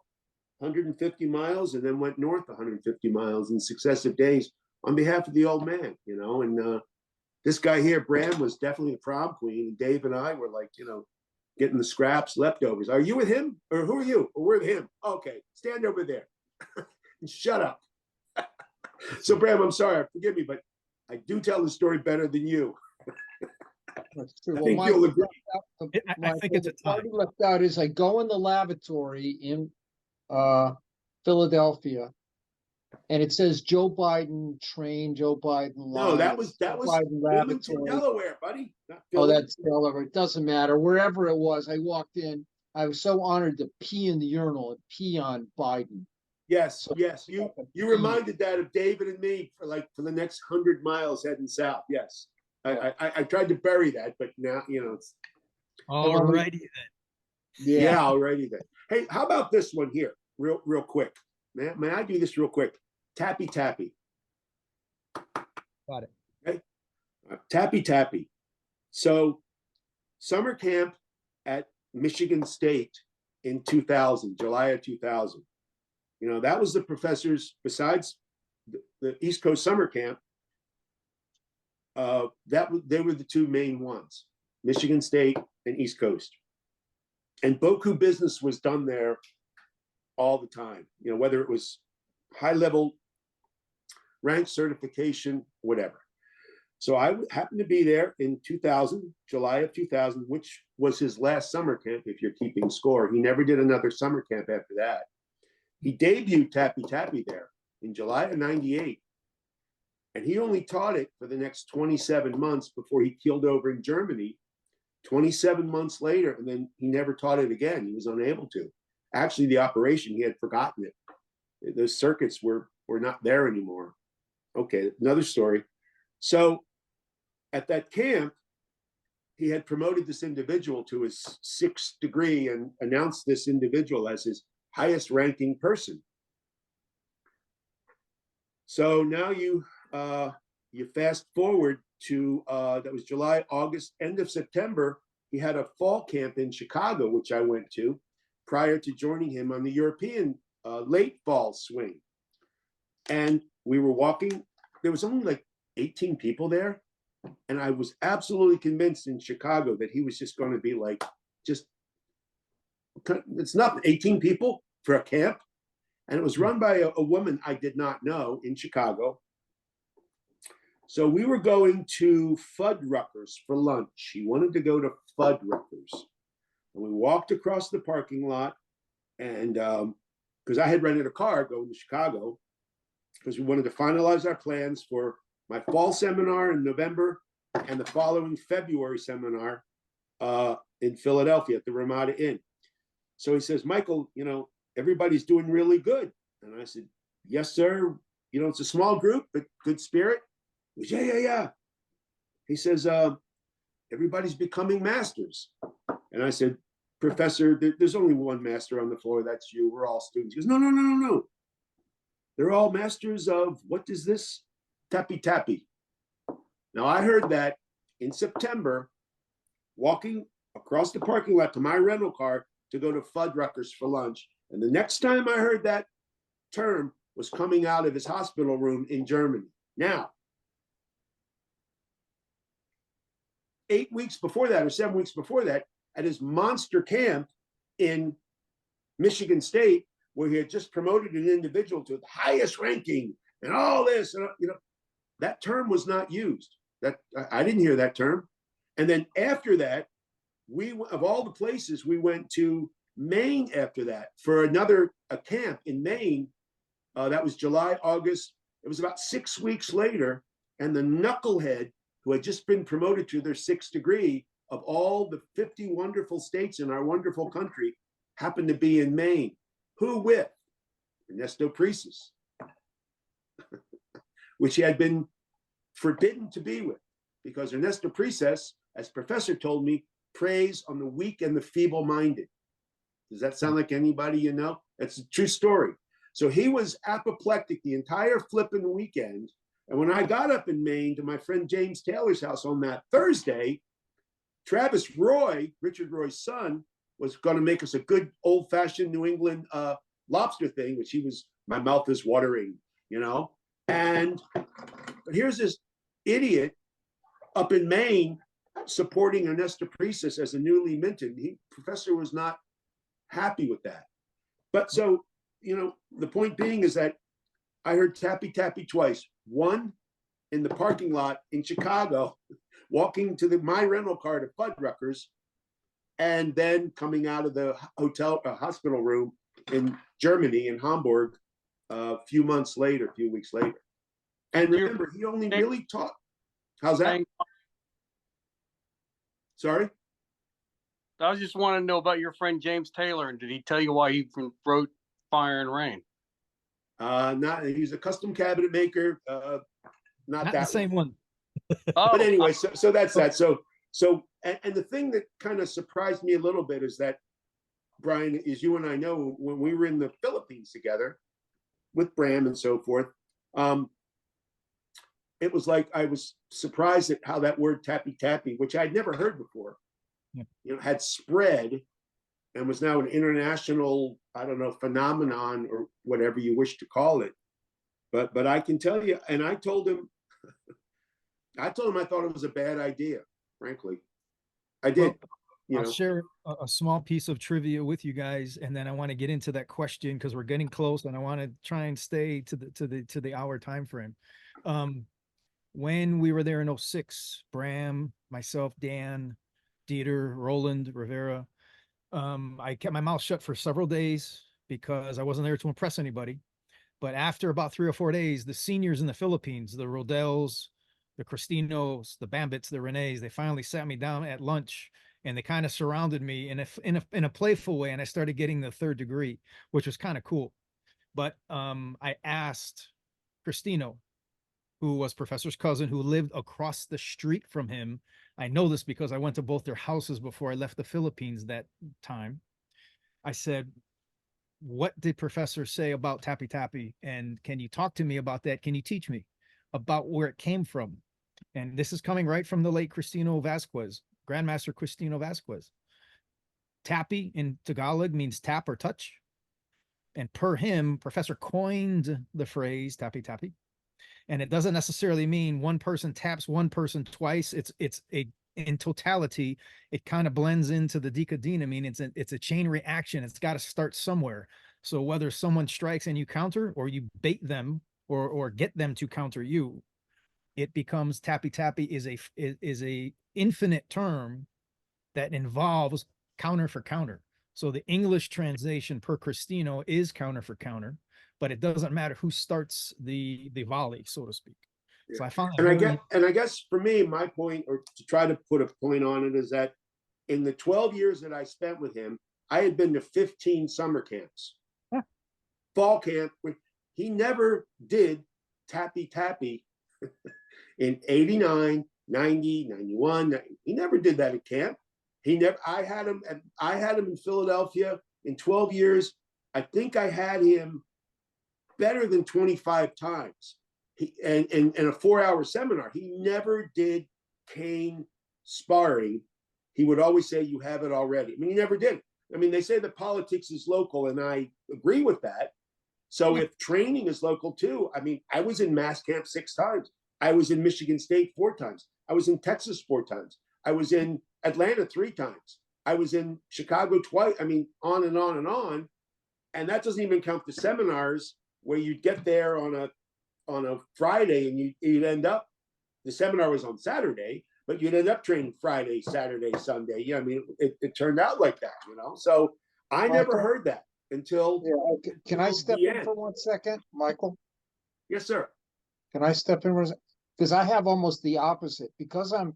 150 miles and then went north 150 miles in successive days on behalf of the old man, you know. And this guy here, Bram, was definitely the prom queen, and Dave and I were like, you know, getting the scraps, leftovers. Are you with him? Or who are you? Or we're with him. Okay, stand over there. And shut up. So Bram, I'm sorry, forgive me, but I do tell the story better than you. That's true. I think you'll agree. I think it's a part time. left out is I go in the lavatory in Philadelphia, and it says Joe Biden train, Joe Biden line. No, that was Biden Wilmington, lavatory. Delaware, buddy. Not Oh, Philly. that's Delaware. It doesn't matter. Wherever it was, I walked in. I was so honored to pee in the urinal and pee on Biden. Yes, So- yes. You reminded that of David and me for the next 100 miles heading south. Yes. I tried to bury that, but now, you know, it's All righty then. yeah, alrighty then. Hey, how about this one here? Real quick. May I do this real quick? Tappy Tappy. Got it. Okay. Tappy Tappy. So summer camp at Michigan State in 2000, July of 2000. You know, that was the professors, besides the East Coast summer camp, they were the two main ones, Michigan State and East Coast. And Boku business was done there all the time, you know, whether it was high level rank certification, whatever. So I happened to be there in 2000, July of 2000, which was his last summer camp, if you're keeping score. He never did another summer camp after that. He debuted Tappy Tappy there in July of 98. And he only taught it for the next 27 months before he keeled over in Germany 27 months later. And then he never taught it again. He was unable to. Actually, the operation, he had forgotten it. Those circuits were not there anymore. Okay, another story. So at that camp, he had promoted this individual to his 6th degree and announced this individual as his highest ranking person. So now you fast forward to that was July, August, end of September. He had a fall camp in Chicago, which I went to prior to joining him on the European late fall swing. And we were walking. There was only like 18 people there. And I was absolutely convinced in Chicago that he was just going to be like just, it's nothing, 18 people for a camp. And it was run by a woman I did not know in Chicago. So we were going to Fuddruckers for lunch. He wanted to go to Fuddruckers. And we walked across the parking lot, and because I had rented a car going to Chicago, because we wanted to finalize our plans for my fall seminar in November and the following February seminar in Philadelphia at the Ramada Inn. So he says, Michael, you know, everybody's doing really good. And I said, yes, sir. You know, it's a small group, but good spirit. He goes, yeah. He says, everybody's becoming masters. And I said, Professor, there's only one master on the floor. That's you. We're all students. He goes, no. They're all masters of, what is this? Tappy tappy. Now, I heard that in September, walking across the parking lot to my rental car to go to Fuddruckers for lunch. And the next time I heard that term was coming out of his hospital room in Germany. Now, 8 weeks before that, or 7 weeks before that, at his monster camp in Michigan State, where he had just promoted an individual to the highest ranking and all this, and you know, that term was not used. That I didn't hear that term. And then after that, we, of all the places, we went to Maine after that for another camp in Maine. That was July, August. It was about 6 weeks later, and the knucklehead who had just been promoted to their 6th degree of all the 50 wonderful states in our wonderful country happened to be in Maine. Who with? Ernesto Priesas, which he had been forbidden to be with, because Ernesto Priesas, as Professor told me, preys on the weak and the feeble-minded. Does that sound like anybody you know? That's a true story. So he was apoplectic the entire flipping weekend. And when I got up in Maine to my friend James Taylor's house on that Thursday, Travis Roy, Richard Roy's son, was going to make us a good old-fashioned New England lobster thing, which he was, my mouth is watering, you know? And but here's this idiot up in Maine supporting Ernesto Priesas as a newly minted. Professor was not happy with that. But so, you know, the point being is that I heard tappy tappy twice. One in the parking lot in Chicago, walking to my rental car to Fuddruckers, and then coming out of the hospital room in Germany, in Hamburg, a few weeks later. And remember, he only really taught. How's that? Sorry? I just want to know about your friend James Taylor, and did he tell you why he wrote Fire and Rain? Not. He's a custom cabinet maker. Not that the same one. Oh, But anyway, so that's that. So and the thing that kind of surprised me a little bit is that, Brian, as you and I know, when we were in the Philippines together with Bram and so forth, it was like I was surprised at how that word tappy tappy, which I'd never heard before, you know, had spread and was now an international, I don't know, phenomenon or whatever you wish to call it. But I can tell you, and I told him I thought it was a bad idea, frankly. I did. Well, I'll share a small piece of trivia with you guys, and then I want to get into that question because we're getting close, and I want to try and stay to the hour time frame. When we were there in 06, Bram, myself, Dan, Dieter, Roland, Rivera, I kept my mouth shut for several days because I wasn't there to impress anybody. But after about 3 or 4 days, the seniors in the Philippines, the Rodels, the Cristinos, the Bambits, the Renes, they finally sat me down at lunch, and they kind of surrounded me in a playful way, and I started getting the 3rd degree, which was kind of cool. But I asked Cristino, who was Professor's cousin, who lived across the street from him. I know this because I went to both their houses before I left the Philippines that time. I said, what did Professor say about Tappy Tappy? And can you talk to me about that? Can you teach me about where it came from? And this is coming right from the late Cristino Vasquez, Grandmaster Cristino Vasquez. Tappy in Tagalog means tap or touch. And per him, Professor coined the phrase tappy tappy. And it doesn't necessarily mean one person taps one person twice. It's in totality, it kind of blends into the decadinamine. It's a chain reaction. It's got to start somewhere. So whether someone strikes and you counter, or you bait them, or get them to counter you, it becomes tappy tappy is a infinite term that involves counter for counter. So the English translation per Cristino is counter for counter, but it doesn't matter who starts the volley, so to speak. So I found And I guess for me, my point, or to try to put a point on it, is that in the 12 years that I spent with him, I had been to 15 summer camps, fall camp. He never did tappy tappy in 89, 90, 91. He never did that at camp. He never. I had him in Philadelphia in 12 years. I think I had him better than 25 times. And in a 4-hour seminar, he never did cane sparring. He would always say, "You have it already." I mean, he never did. I mean, they say that politics is local, and I agree with that. So if training is local too, I mean, I was in mass camp 6 times. I was in Michigan State 4 times. I was in Texas 4 times. I was in Atlanta 3 times. I was in Chicago twice. I mean, on and on and on. And that doesn't even count the seminars where you'd get there on a Friday and you'd end up, the seminar was on Saturday, but you'd end up training Friday, Saturday, Sunday. Yeah, I mean, it turned out like that, you know? So I never heard that until. Yeah, can I step in for 1 second, Michael? Yes, sir. Can I step in? Because I have almost the opposite. Because I'm,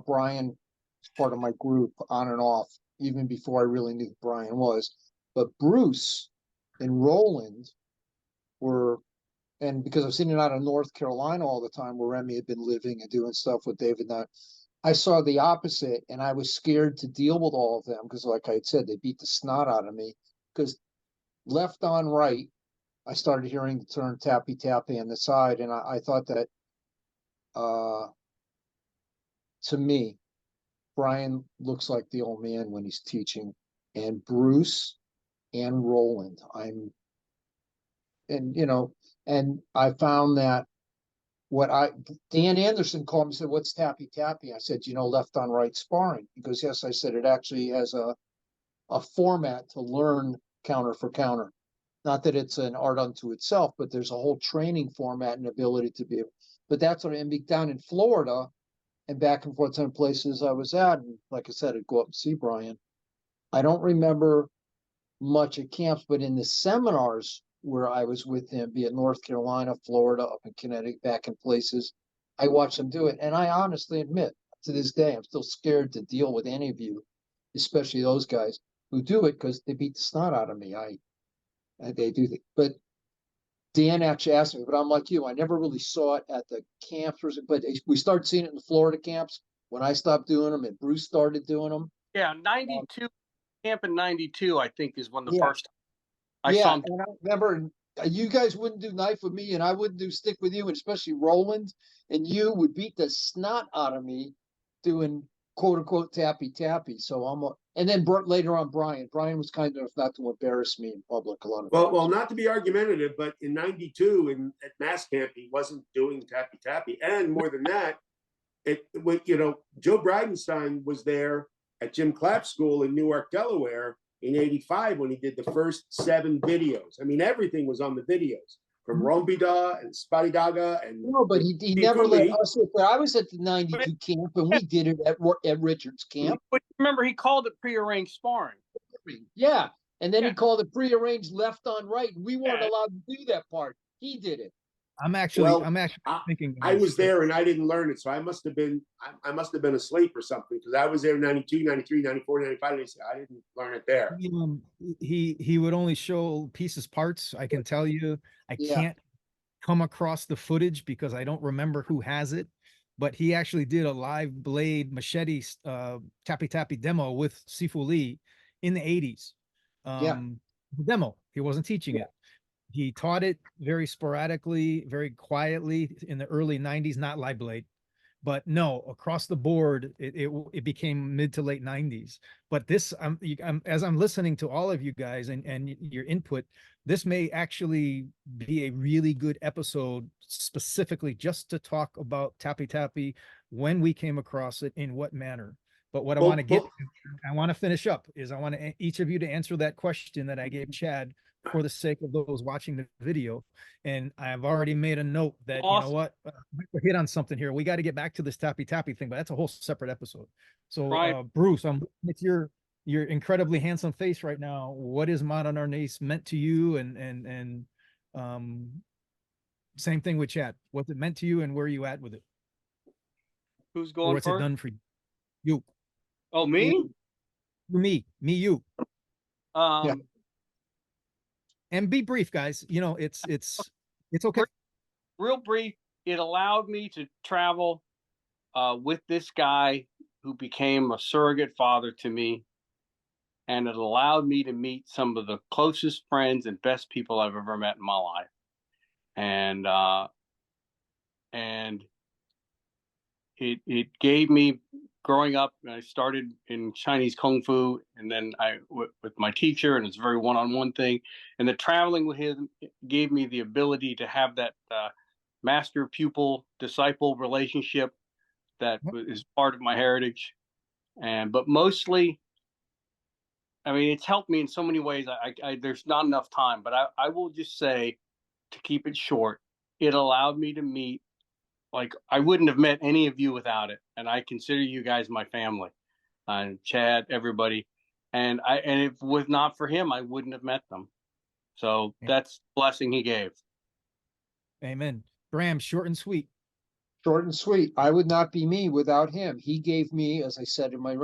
Brian is part of my group on and off, even before I really knew who Brian was. But Bruce and Roland were, and because I was sitting out of North Carolina all the time, where Remy had been living and doing stuff with David, now I saw the opposite, and I was scared to deal with all of them because, like I had said, they beat the snot out of me. Because left on right, I started hearing the term tappy tappy on the side, and I thought that, to me, Brian looks like the old man when he's teaching, and Bruce and Roland. And I found that Dan Anderson called me and said, "What's tappy tappy?" I said, left on right sparring. He goes, "Yes." I said, "It actually has a format to learn counter for counter. Not that it's an art unto itself, but there's a whole training format and ability to be able." But that's what I mean, down in Florida and back and forth to places I was at. And like I said, I'd go up and see Brian. I don't remember much at camps, but in the seminars where I was with him, be it North Carolina, Florida, up in Connecticut, back in places, I watched him do it. And I honestly admit, to this day, I'm still scared to deal with any of you, especially those guys who do it because they beat the snot out of me. They do that. But Dan actually asked me, but I'm like you, I never really saw it at the camps, but we started seeing it in the Florida camps when I stopped doing them and Bruce started doing them. Yeah, 92, camp in 92, I think, is when the Yeah. first I saw him. And I remember you guys wouldn't do knife with me and I wouldn't do stick with you, and especially Roland, and you would beat the snot out of me doing quote unquote tappy tappy. So and then later on, Brian was kind enough not to embarrass me in public a lot of times. Well, not to be argumentative, but in 92 at mass camp, he wasn't doing tappy tappy. And more than that, Joe Bridenstine was there at Jim Clapp's school in Newark, Delaware in 85 when he did the first 7 videos. I mean, everything was on the videos from Rombida and Spadidaga and. No, but he never let us. But I was at the 92 camp and we did it at Richard's camp. But remember, he called it prearranged sparring. Yeah. And then he called it prearranged left on right. We weren't allowed to do that part. He did it. I'm actually thinking. I was there and I didn't learn it. So I must have been asleep or something, because I was there in 92, 93, 94, 95. And I didn't learn it there. He would only show parts. I can tell you, I can't come across the footage because I don't remember who has it, but he actually did a live blade machete tappy tappy demo with Sifu Lee in the 80s. The demo, he wasn't teaching it. He taught it very sporadically, very quietly in the early 90s, not live blade, but no, across the board, it became mid to late 90s. But this, as I'm listening to all of you guys and your input, this may actually be a really good episode specifically just to talk about tappy tappy when we came across it, in what manner. But what I Well, want to get, well- I want to finish up is I want each of you to answer that question that I gave Chad for the sake of those watching the video. And I've already made a note that, you know Awesome. what, we hit on something here. We got to get back to this tappy thing, but that's a whole separate episode. So, Right. Bruce, I'm looking at your incredibly handsome face right now. What is modern Arnis meant to you? And same thing with Chad. What's it meant to you, and where are you at with it? Who's Or going what's it first? done for you? You, Oh, me? you. Um, And be brief, guys. You know, it's okay. real brief. It allowed me to travel with this guy who became a surrogate father to me, and it allowed me to meet some of the closest friends and best people I've ever met in my life. And it gave me, growing up, I started in Chinese Kung Fu, and then with my teacher, and it's a very one-on-one thing. And the traveling with him gave me the ability to have that master pupil disciple relationship that is part of my heritage. But mostly, I mean, it's helped me in so many ways. There's not enough time, but I will just say, to keep it short, it allowed me to meet, like, I wouldn't have met any of you without it. And I consider you guys my family, and Chad, everybody. And if it was not for him, I wouldn't have met them. So that's the blessing he gave. Amen. Bram, short and sweet. Short and sweet. I would not be me without him. He gave me, as I said in my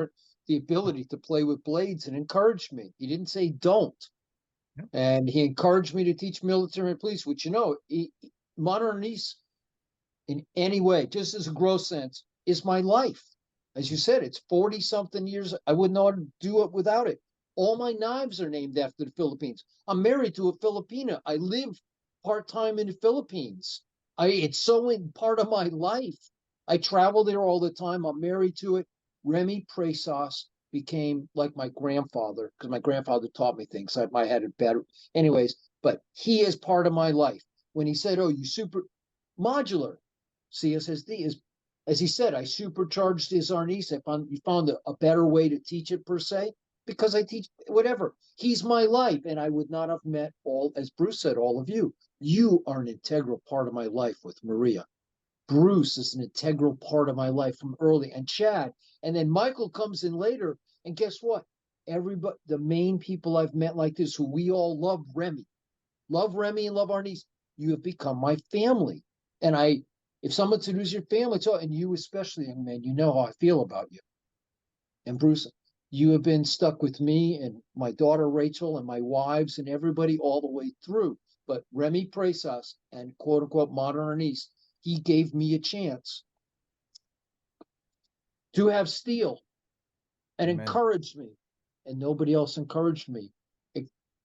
the ability to play with blades and encouraged me. He didn't say don't. Yep. And he encouraged me to teach military and police, which, you know, modern Arnis in any way, just as a gross sense, is my life. As you said, it's 40 something years. I wouldn't know how to do it without it. All my knives are named after the Philippines. I'm married to a Filipina. I live part-time in the Philippines. It's so part of my life. I travel there all the time. I'm married to it. Remy Presas became like my grandfather, because my grandfather taught me things. I had it better. Anyways, but he is part of my life. When he said, oh, you super modular CSSD is, as he said, I supercharged his Arnis. You found a better way to teach it, per se, because I teach whatever. He's my life, and I would not have met all, as Bruce said, all of you. You are an integral part of my life with Maria. Bruce is an integral part of my life from early, and Chad, and then Michael comes in later. And guess what? Everybody, the main people I've met like this, who we all love Remy and love Arnis. You have become my family, and if someone said, who's your family? And you especially, young man, you know how I feel about you. And Bruce, you have been stuck with me and my daughter Rachel and my wives and everybody all the way through. But Remy Presas and quote unquote modern Arnis, he gave me a chance to have steel and Amen. encouraged me. And nobody else encouraged me.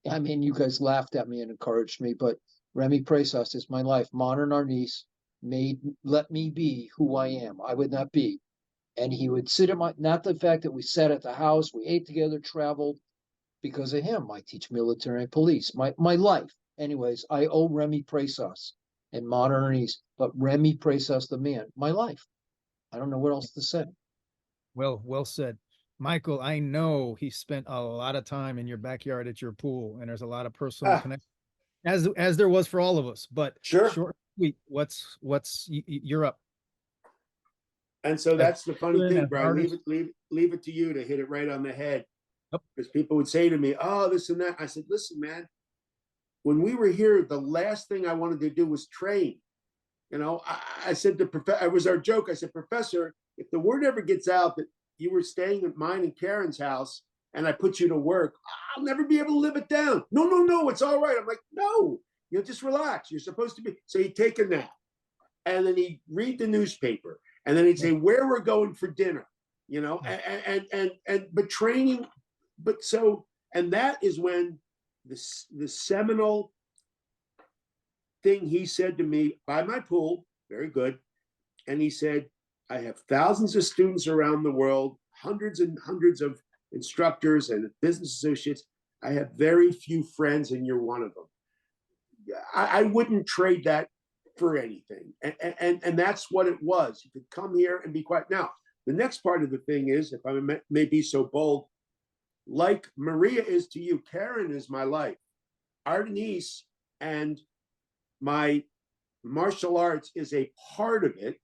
I mean, you guys laughed at me and encouraged me, but Remy Presas is my life. Modern Arnis let me be who I am. I would not be. And he would sit at not the fact that we sat at the house, we ate together, traveled, because of him. I teach military and police, my life. Anyways, I owe Remy Presas and modern Arnis, but Remy Presas, the man, my life. I don't know what else to say. Well said. Michael, I know he spent a lot of time in your backyard at your pool, and there's a lot of personal connection, as there was for all of us. But Sure. short, sweet. You're up. And so that's the funny Good thing, and Brian. hardest. Leave it to you to hit it right on the head. Yep. Because people would say to me, "Oh, this and that." I said, "Listen, man. When we were here, the last thing I wanted to do was train. You know, I said to Professor, it was our joke. I said, Professor, if the word ever gets out that you were staying at mine and Karen's house, and I put you to work, I'll never be able to live it down. No, it's all right." I'm like, "No, just relax. You're supposed to be." So he'd take a nap, and then he'd read the newspaper, and then he'd say where we're going for dinner, but training, and that is when the seminal thing he said to me by my pool, very good, and he said, "I have thousands of students around the world, hundreds and hundreds of instructors and business associates. I have very few friends, and you're one of them." I wouldn't trade that for anything. And that's what it was. You could come here and be quiet. Now, the next part of the thing is, if I may be so bold, like Maria is to you, Karen is my life. Arnis and my martial arts is a part of it.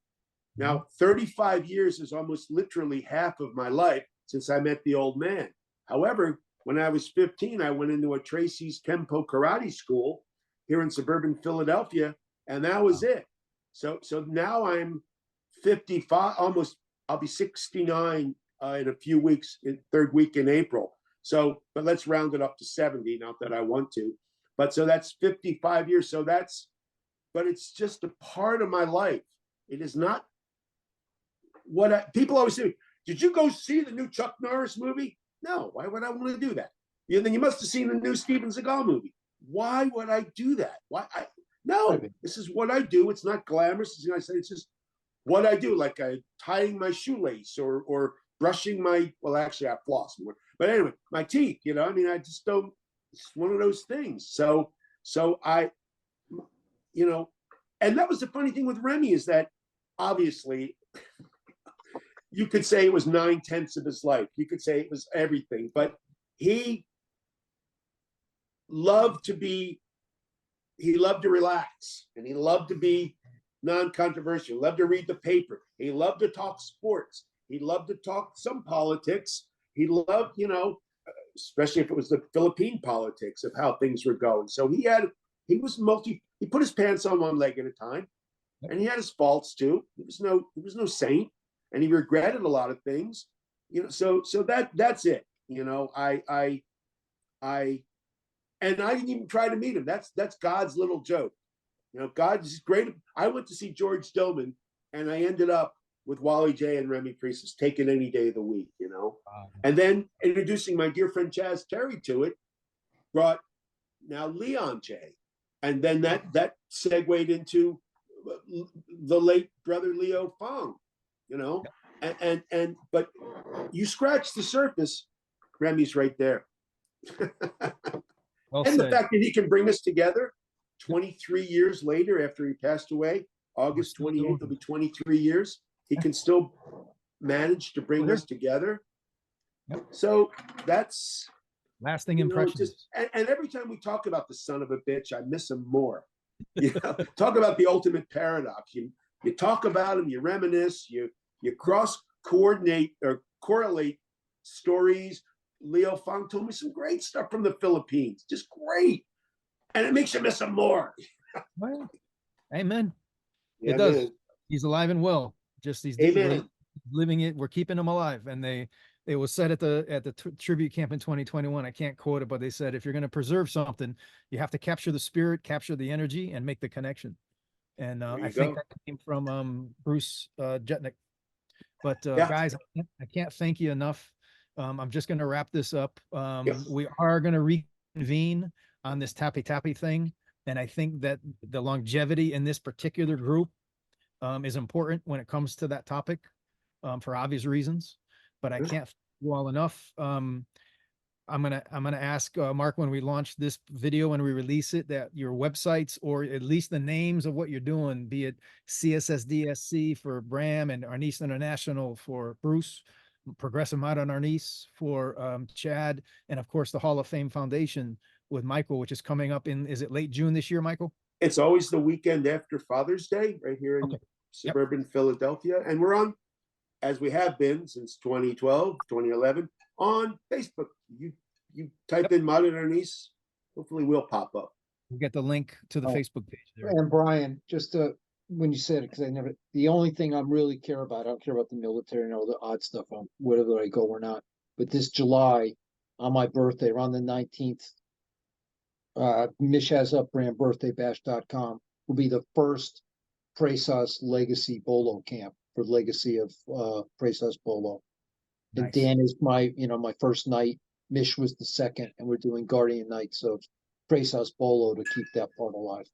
Now, 35 years is almost literally half of my life since I met the old man. However, when I was 15, I went into a Tracy's Kempo karate school here in suburban Philadelphia, and that was it. So now I'm 55, almost, I'll be 69 in a few weeks, third week in April. So, but let's round it up to 70, not that I want to. But so that's 55 years. So that's, but it's just a part of my life. It is not what people always say. Did you go see the new Chuck Norris movie? No. Why would I want to do that? Then you must have seen the new Steven Seagal movie. Why would I do that? No, this is what I do. It's not glamorous. I say it's just what I do, like tying my shoelace or brushing my, well, actually I floss more. But anyway, my teeth, I just don't, it's one of those things. So I, and that was the funny thing with Remy is that obviously you could say it was 9/10 of his life. You could say it was everything, but he loved to relax, and he loved to be non-controversial. He loved to read the paper. He loved to talk sports. He loved to talk some politics. He loved, especially if it was the Philippine politics of how things were going. So he put his pants on one leg at a time, and he had his faults too. He was no saint, and he regretted a lot of things. So that's it. And I didn't even try to meet him. That's God's little joke. God is great. I went to see George Dillman, and I ended up with Wally J and Remy Priestess, taken any day of the week, Wow. And then introducing my dear friend Chaz Terry to it, brought now Leon J. And then that segued into the late brother Leo Fong, but you scratch the surface, Remy's right there. Well and said. The fact that he can bring us together 23 years later after he passed away, August 28th will be 23 years. He can still manage to bring us together. Yep. So that's lasting impressions. And every time we talk about the son of a bitch, I miss him more. Talk about the ultimate paradox. You talk about him, you reminisce, you cross coordinate or correlate stories. Leo Fong told me some great stuff from the Philippines, just great, and it makes you miss him more. Well, amen. Yeah, it does. Man. He's alive and well. Just he's living it. We're keeping him alive. And it was said at the tribute camp in 2021. I can't quote it, but they said if you're going to preserve something, you have to capture the spirit, capture the energy, and make the connection. And I think that came from Bruce Jetnick. But guys, I can't thank you enough. I'm just going to wrap this up. We are going to reconvene on this tappy thing. And I think that the longevity in this particular group is important when it comes to that topic for obvious reasons. But I can't thank you all enough. I'm gonna ask Mark when we launch this video, when we release it, that your websites or at least the names of what you're doing, be it CSSDSC for Bram and Arnis International for Bruce, Progressive Modern Arnis for Chad, and of course the Hall of Fame Foundation with Michael, which is coming up is it late June this year, Michael? It's always the weekend after Father's Day, right here in suburban Philadelphia. And we're on, as we have been since 2012, 2011, on Facebook. You type in Modern Arnis, hopefully we'll pop up. We'll get the link to the Facebook page there. And Brian, just when you said it, because the only thing I really care about, I don't care about the military and all the odd stuff on whether I go or not. But this July, on my birthday, around the 19th, Mish has up BramBirthdayBash.com will be the first Presas Legacy Bolo camp for Legacy of Presas Bolo. Nice. And Dan is my first night. Mish was the second, and we're doing Guardian Nights of Presas Bolo to keep that part alive.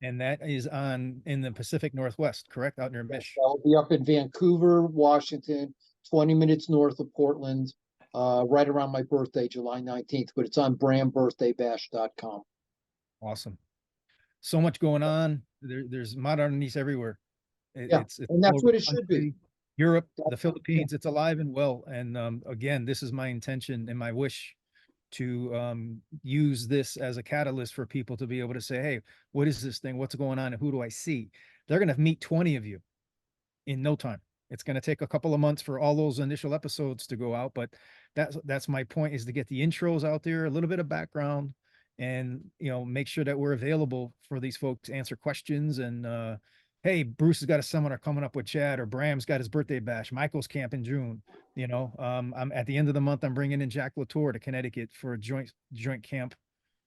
And that is in the Pacific Northwest, correct? Out near Mish. I'll be up in Vancouver, Washington, 20 minutes north of Portland. Right around my birthday, July 19th, but it's on BramBirthdayBash.com. Awesome. So much going on. there's modern Arnis everywhere. Yeah, It's and that's all over what the it should be. country, Europe, the That's- Philippines, it's alive and well. And again, this is my intention and my wish to use this as a catalyst for people to be able to say, hey, what is this thing? What's going on? And who do I see? They're going to meet 20 of you in no time. It's going to take a couple of months for all those initial episodes to go out, but that's my point, is to get the intros out there, a little bit of background, and make sure that we're available for these folks to answer questions. And hey, Bruce has got a seminar coming up with Chad, or Bram's got his birthday bash, Michael's camp in June. I'm at the end of the month, I'm bringing in Jack Latour to Connecticut for a joint camp.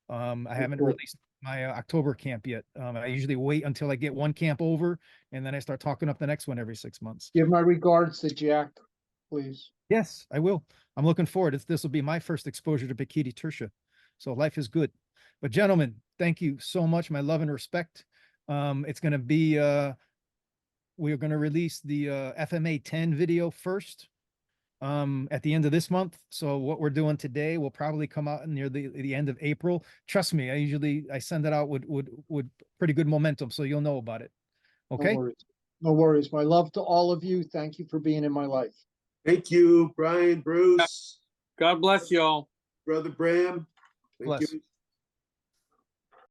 I haven't cool. released my October camp yet. I usually wait until I get one camp over, and then I start talking up the next one every 6 months. Give my regards to Jack, please. Yes, I will. I'm looking forward. This will be my first exposure to Bikini Tertia. So life is good. But gentlemen, thank you so much. My love and respect. It's going to be, we're going to release the FMA 10 video first at the end of this month. So what we're doing today will probably come out near the end of April. Trust me, I send it out with pretty good momentum, so you'll know about it. Okay. No worries. No worries. My love to all of you. Thank you for being in my life. Thank you, Brian, Bruce, God bless y'all. Brother Bram. Thank Bless. you.